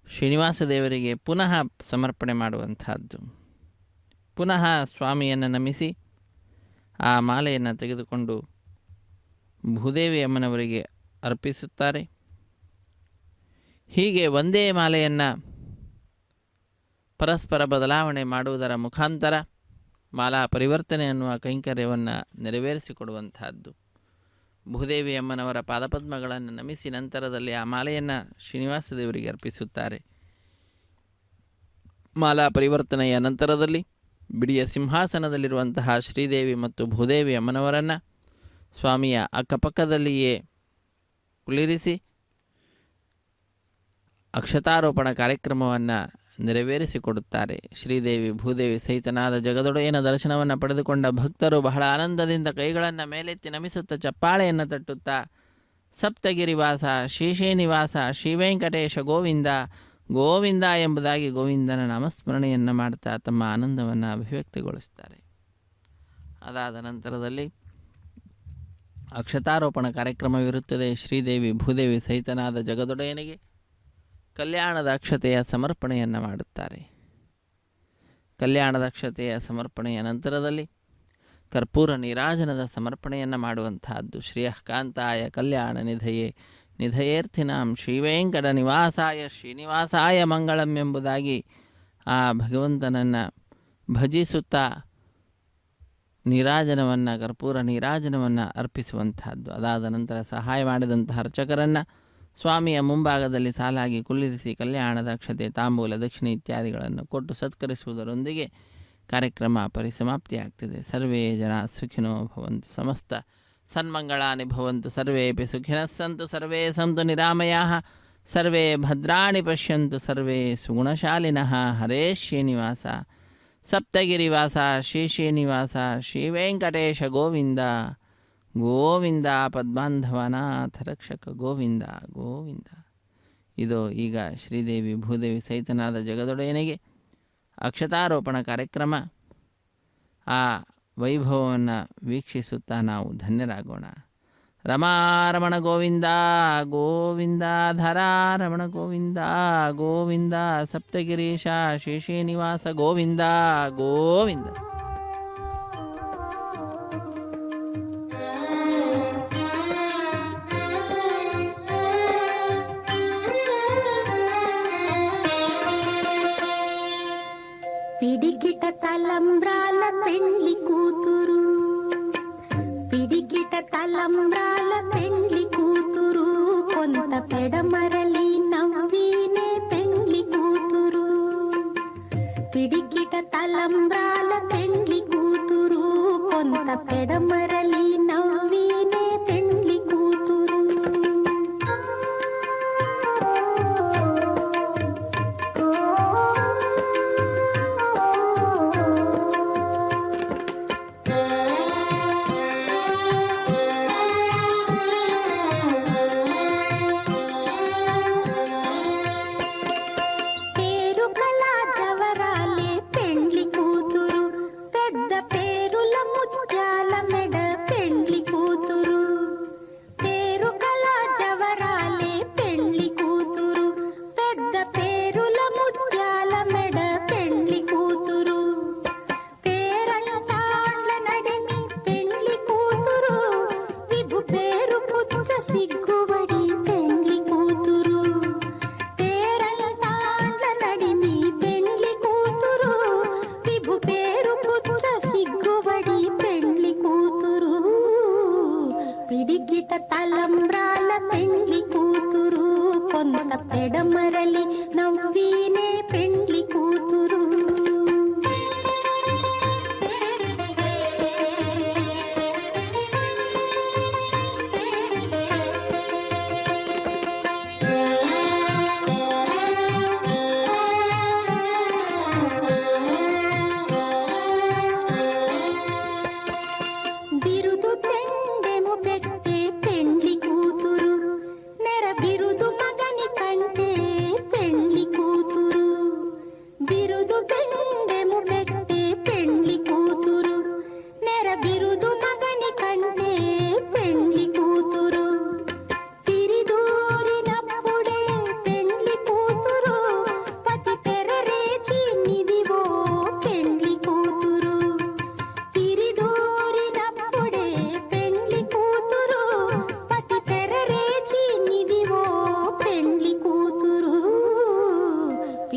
C: ಶ್ರೀನಿವಾಸ ದೇವರಿಗೆ ಪುನಃ ಸಮರ್ಪಣೆ ಮಾಡುವಂತಹದ್ದು. ಪುನಃ ಸ್ವಾಮಿಯನ್ನು ನಮಿಸಿ ಆ ಮಾಲೆಯನ್ನು ತೆಗೆದುಕೊಂಡು ಭೂದೇವಿ ಅಮ್ಮನವರಿಗೆ ಅರ್ಪಿಸುತ್ತಾರೆ. ಹೀಗೆ ಒಂದೇ ಮಾಲೆಯನ್ನು ಪರಸ್ಪರ ಬದಲಾವಣೆ ಮಾಡುವುದರ ಮುಖಾಂತರ ಮಾಲಾ ಪರಿವರ್ತನೆ ಅನ್ನುವ ಕೈಂಕರ್ಯವನ್ನು ನೆರವೇರಿಸಿಕೊಡುವಂತಹದ್ದು. ಭೂದೇವಿ ಅಮ್ಮನವರ ಪಾದಪದ್ಮಗಳನ್ನು ನಮಿಸಿ ನಂತರದಲ್ಲಿ ಆ ಮಾಲೆಯನ್ನು ಶ್ರೀನಿವಾಸ ದೇವರಿಗೆ ಅರ್ಪಿಸುತ್ತಾರೆ. ಮಾಲಾ ಪರಿವರ್ತನೆಯ ನಂತರದಲ್ಲಿ ಬಿಡಿಯ ಸಿಂಹಾಸನದಲ್ಲಿರುವಂತಹ ಶ್ರೀದೇವಿ ಮತ್ತು ಭೂದೇವಿ ಅಮ್ಮನವರನ್ನು ಸ್ವಾಮಿಯ ಅಕ್ಕಪಕ್ಕದಲ್ಲಿಯೇ ಕುಳ್ಳಿರಿಸಿ ಅಕ್ಷತಾರೋಪಣ ಕಾರ್ಯಕ್ರಮವನ್ನು ನೆರವೇರಿಸಿಕೊಡುತ್ತಾರೆ. ಶ್ರೀದೇವಿ ಭೂದೇವಿ ಸಹಿತನಾದ ಜಗದೊಡೆಯನ ದರ್ಶನವನ್ನು ಪಡೆದುಕೊಂಡ ಭಕ್ತರು ಬಹಳ ಆನಂದದಿಂದ ಕೈಗಳನ್ನು ಮೇಲೆತ್ತಿ ನಮಿಸುತ್ತಾ ಚಪ್ಪಾಳೆಯನ್ನು ತಟ್ಟುತ್ತಾ ಸಪ್ತಗಿರಿವಾಸ ಶ್ರೀಶ್ರೀನಿವಾಸ ಶ್ರೀವೆಂಕಟೇಶ ಗೋವಿಂದ ಗೋವಿಂದ ಎಂಬುದಾಗಿ ಗೋವಿಂದನ ನಾಮಸ್ಮರಣೆಯನ್ನು ಮಾಡ್ತಾ ತಮ್ಮ ಆನಂದವನ್ನು ಅಭಿವ್ಯಕ್ತಿಗೊಳಿಸುತ್ತಾರೆ. ಅದಾದ ನಂತರದಲ್ಲಿ ಅಕ್ಷತಾರೋಪಣ ಕಾರ್ಯಕ್ರಮವಿರುತ್ತದೆ. ಶ್ರೀದೇವಿ ಭೂದೇವಿ ಸಹಿತನಾದ ಜಗದೊಡೆಯನಿಗೆ ಕಲ್ಯಾಣದ ಅಕ್ಷತೆಯ ಸಮರ್ಪಣೆಯನ್ನು ಮಾಡುತ್ತಾರೆ. ಕಲ್ಯಾಣದ ಅಕ್ಷತೆಯ ಸಮರ್ಪಣೆಯ ನಂತರದಲ್ಲಿ ಕರ್ಪೂರ ನೀರಾಜನದ ಸಮರ್ಪಣೆಯನ್ನು ಮಾಡುವಂತಹದ್ದು. ಶ್ರೀಯಃಕಾಂತಾಯ ಕಲ್ಯಾಣ ನಿಧಯೇ ನಿಧಯೇರ್ಥಿನಾಂ ಶ್ರೀವೆಂಕಟ ನಿವಾಸಾಯ ಶ್ರೀನಿವಾಸಾಯ ಮಂಗಳಂ ಎಂಬುದಾಗಿ ಆ ಭಗವಂತನನ್ನು ಭಜಿಸುತ್ತಾ ನೀರಾಜನವನ್ನು ಕರ್ಪೂರ ನೀರಾಜನವನ್ನು ಅರ್ಪಿಸುವಂತಹದ್ದು. ಅದಾದ ನಂತರ ಸಹಾಯ ಮಾಡಿದಂತಹ ಅರ್ಚಕರನ್ನು ಸ್ವಾಮಿಯ ಮುಂಭಾಗದಲ್ಲಿ ಸಾಲಾಗಿ ಕುಳ್ಳಿರಿಸಿ ಕಲ್ಯಾಣದ ಅಕ್ಷತೆ ತಾಂಬೂಲ ದಕ್ಷಿಣೆ ಇತ್ಯಾದಿಗಳನ್ನು ಕೊಟ್ಟು ಸತ್ಕರಿಸುವುದರೊಂದಿಗೆ ಕಾರ್ಯಕ್ರಮ ಪರಿಸಮಾಪ್ತಿಯಾಗ್ತದೆ. ಸರ್ವೇ ಜನ ಸುಖಿನೋ ಭವಂತು, ಸಮಸ್ತ ಸನ್ಮಂಗಳಾನಿ ಭವಂತು, ಸರ್ವೇಪಿ ಸುಖಿನಃ ಸಂತು, ಸರ್ವೇ ಸಂತು ನಿರಾಮಯಾಃ, ಸರ್ವೇ ಭದ್ರಾಣಿ ಪಶ್ಯಂತು, ಸರ್ವೇ ಸುಗುಣಶಾಲಿನಃ. ಹರೇ ಶ್ರೀನಿವಾಸ ಸಪ್ತಗಿರಿವಾಸ ಶ್ರೀಶ್ರೀನಿವಾಸ ಶ್ರೀವೆಂಕಟೇಶ ಗೋವಿಂದ ಗೋವಿಂದ, ಪದ್ಮಾಂಧವನಾಥ ರಕ್ಷಕ ಗೋವಿಂದ ಗೋವಿಂದ. ಇದು ಈಗ ಶ್ರೀದೇವಿ ಭೂದೇವಿ ಸಹಿತನಾದ ಜಗದೊಡೆಯನಿಗೆ ಅಕ್ಷತಾರೋಪಣ ಕಾರ್ಯಕ್ರಮ. ಆ ವೈಭವವನ್ನು ವೀಕ್ಷಿಸುತ್ತಾ ನಾವು ಧನ್ಯರಾಗೋಣ. ರಮಾರಮಣ ಗೋವಿಂದ ಗೋವಿಂದ, ಧರಾರಮಣ ಗೋವಿಂದ ಗೋವಿಂದ, ಸಪ್ತಗಿರೀಶ ಶ್ರೀಶ್ರೀನಿವಾಸ ಗೋವಿಂದ ಗೋವಿಂದ.
E: పిడికిట తలంబ్రాల పెండ్లి కూతురు, పిడికిట తలంబ్రాల పెండ్లి కూతురు, కొంత పెడమరలి నవ్వినే పెండ్లి కూతురు. పిడికిట తలంబ్రాల పెండ్లి కూతురు, కొంత పెడమరలి నవ్వినే పెండ్లి కూతురు. పెండ్లి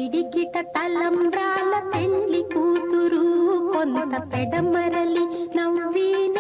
E: పిడికిట తలంబ్రాల పెండ్లి కూతురు కొంత పెడమరలి నవ్విన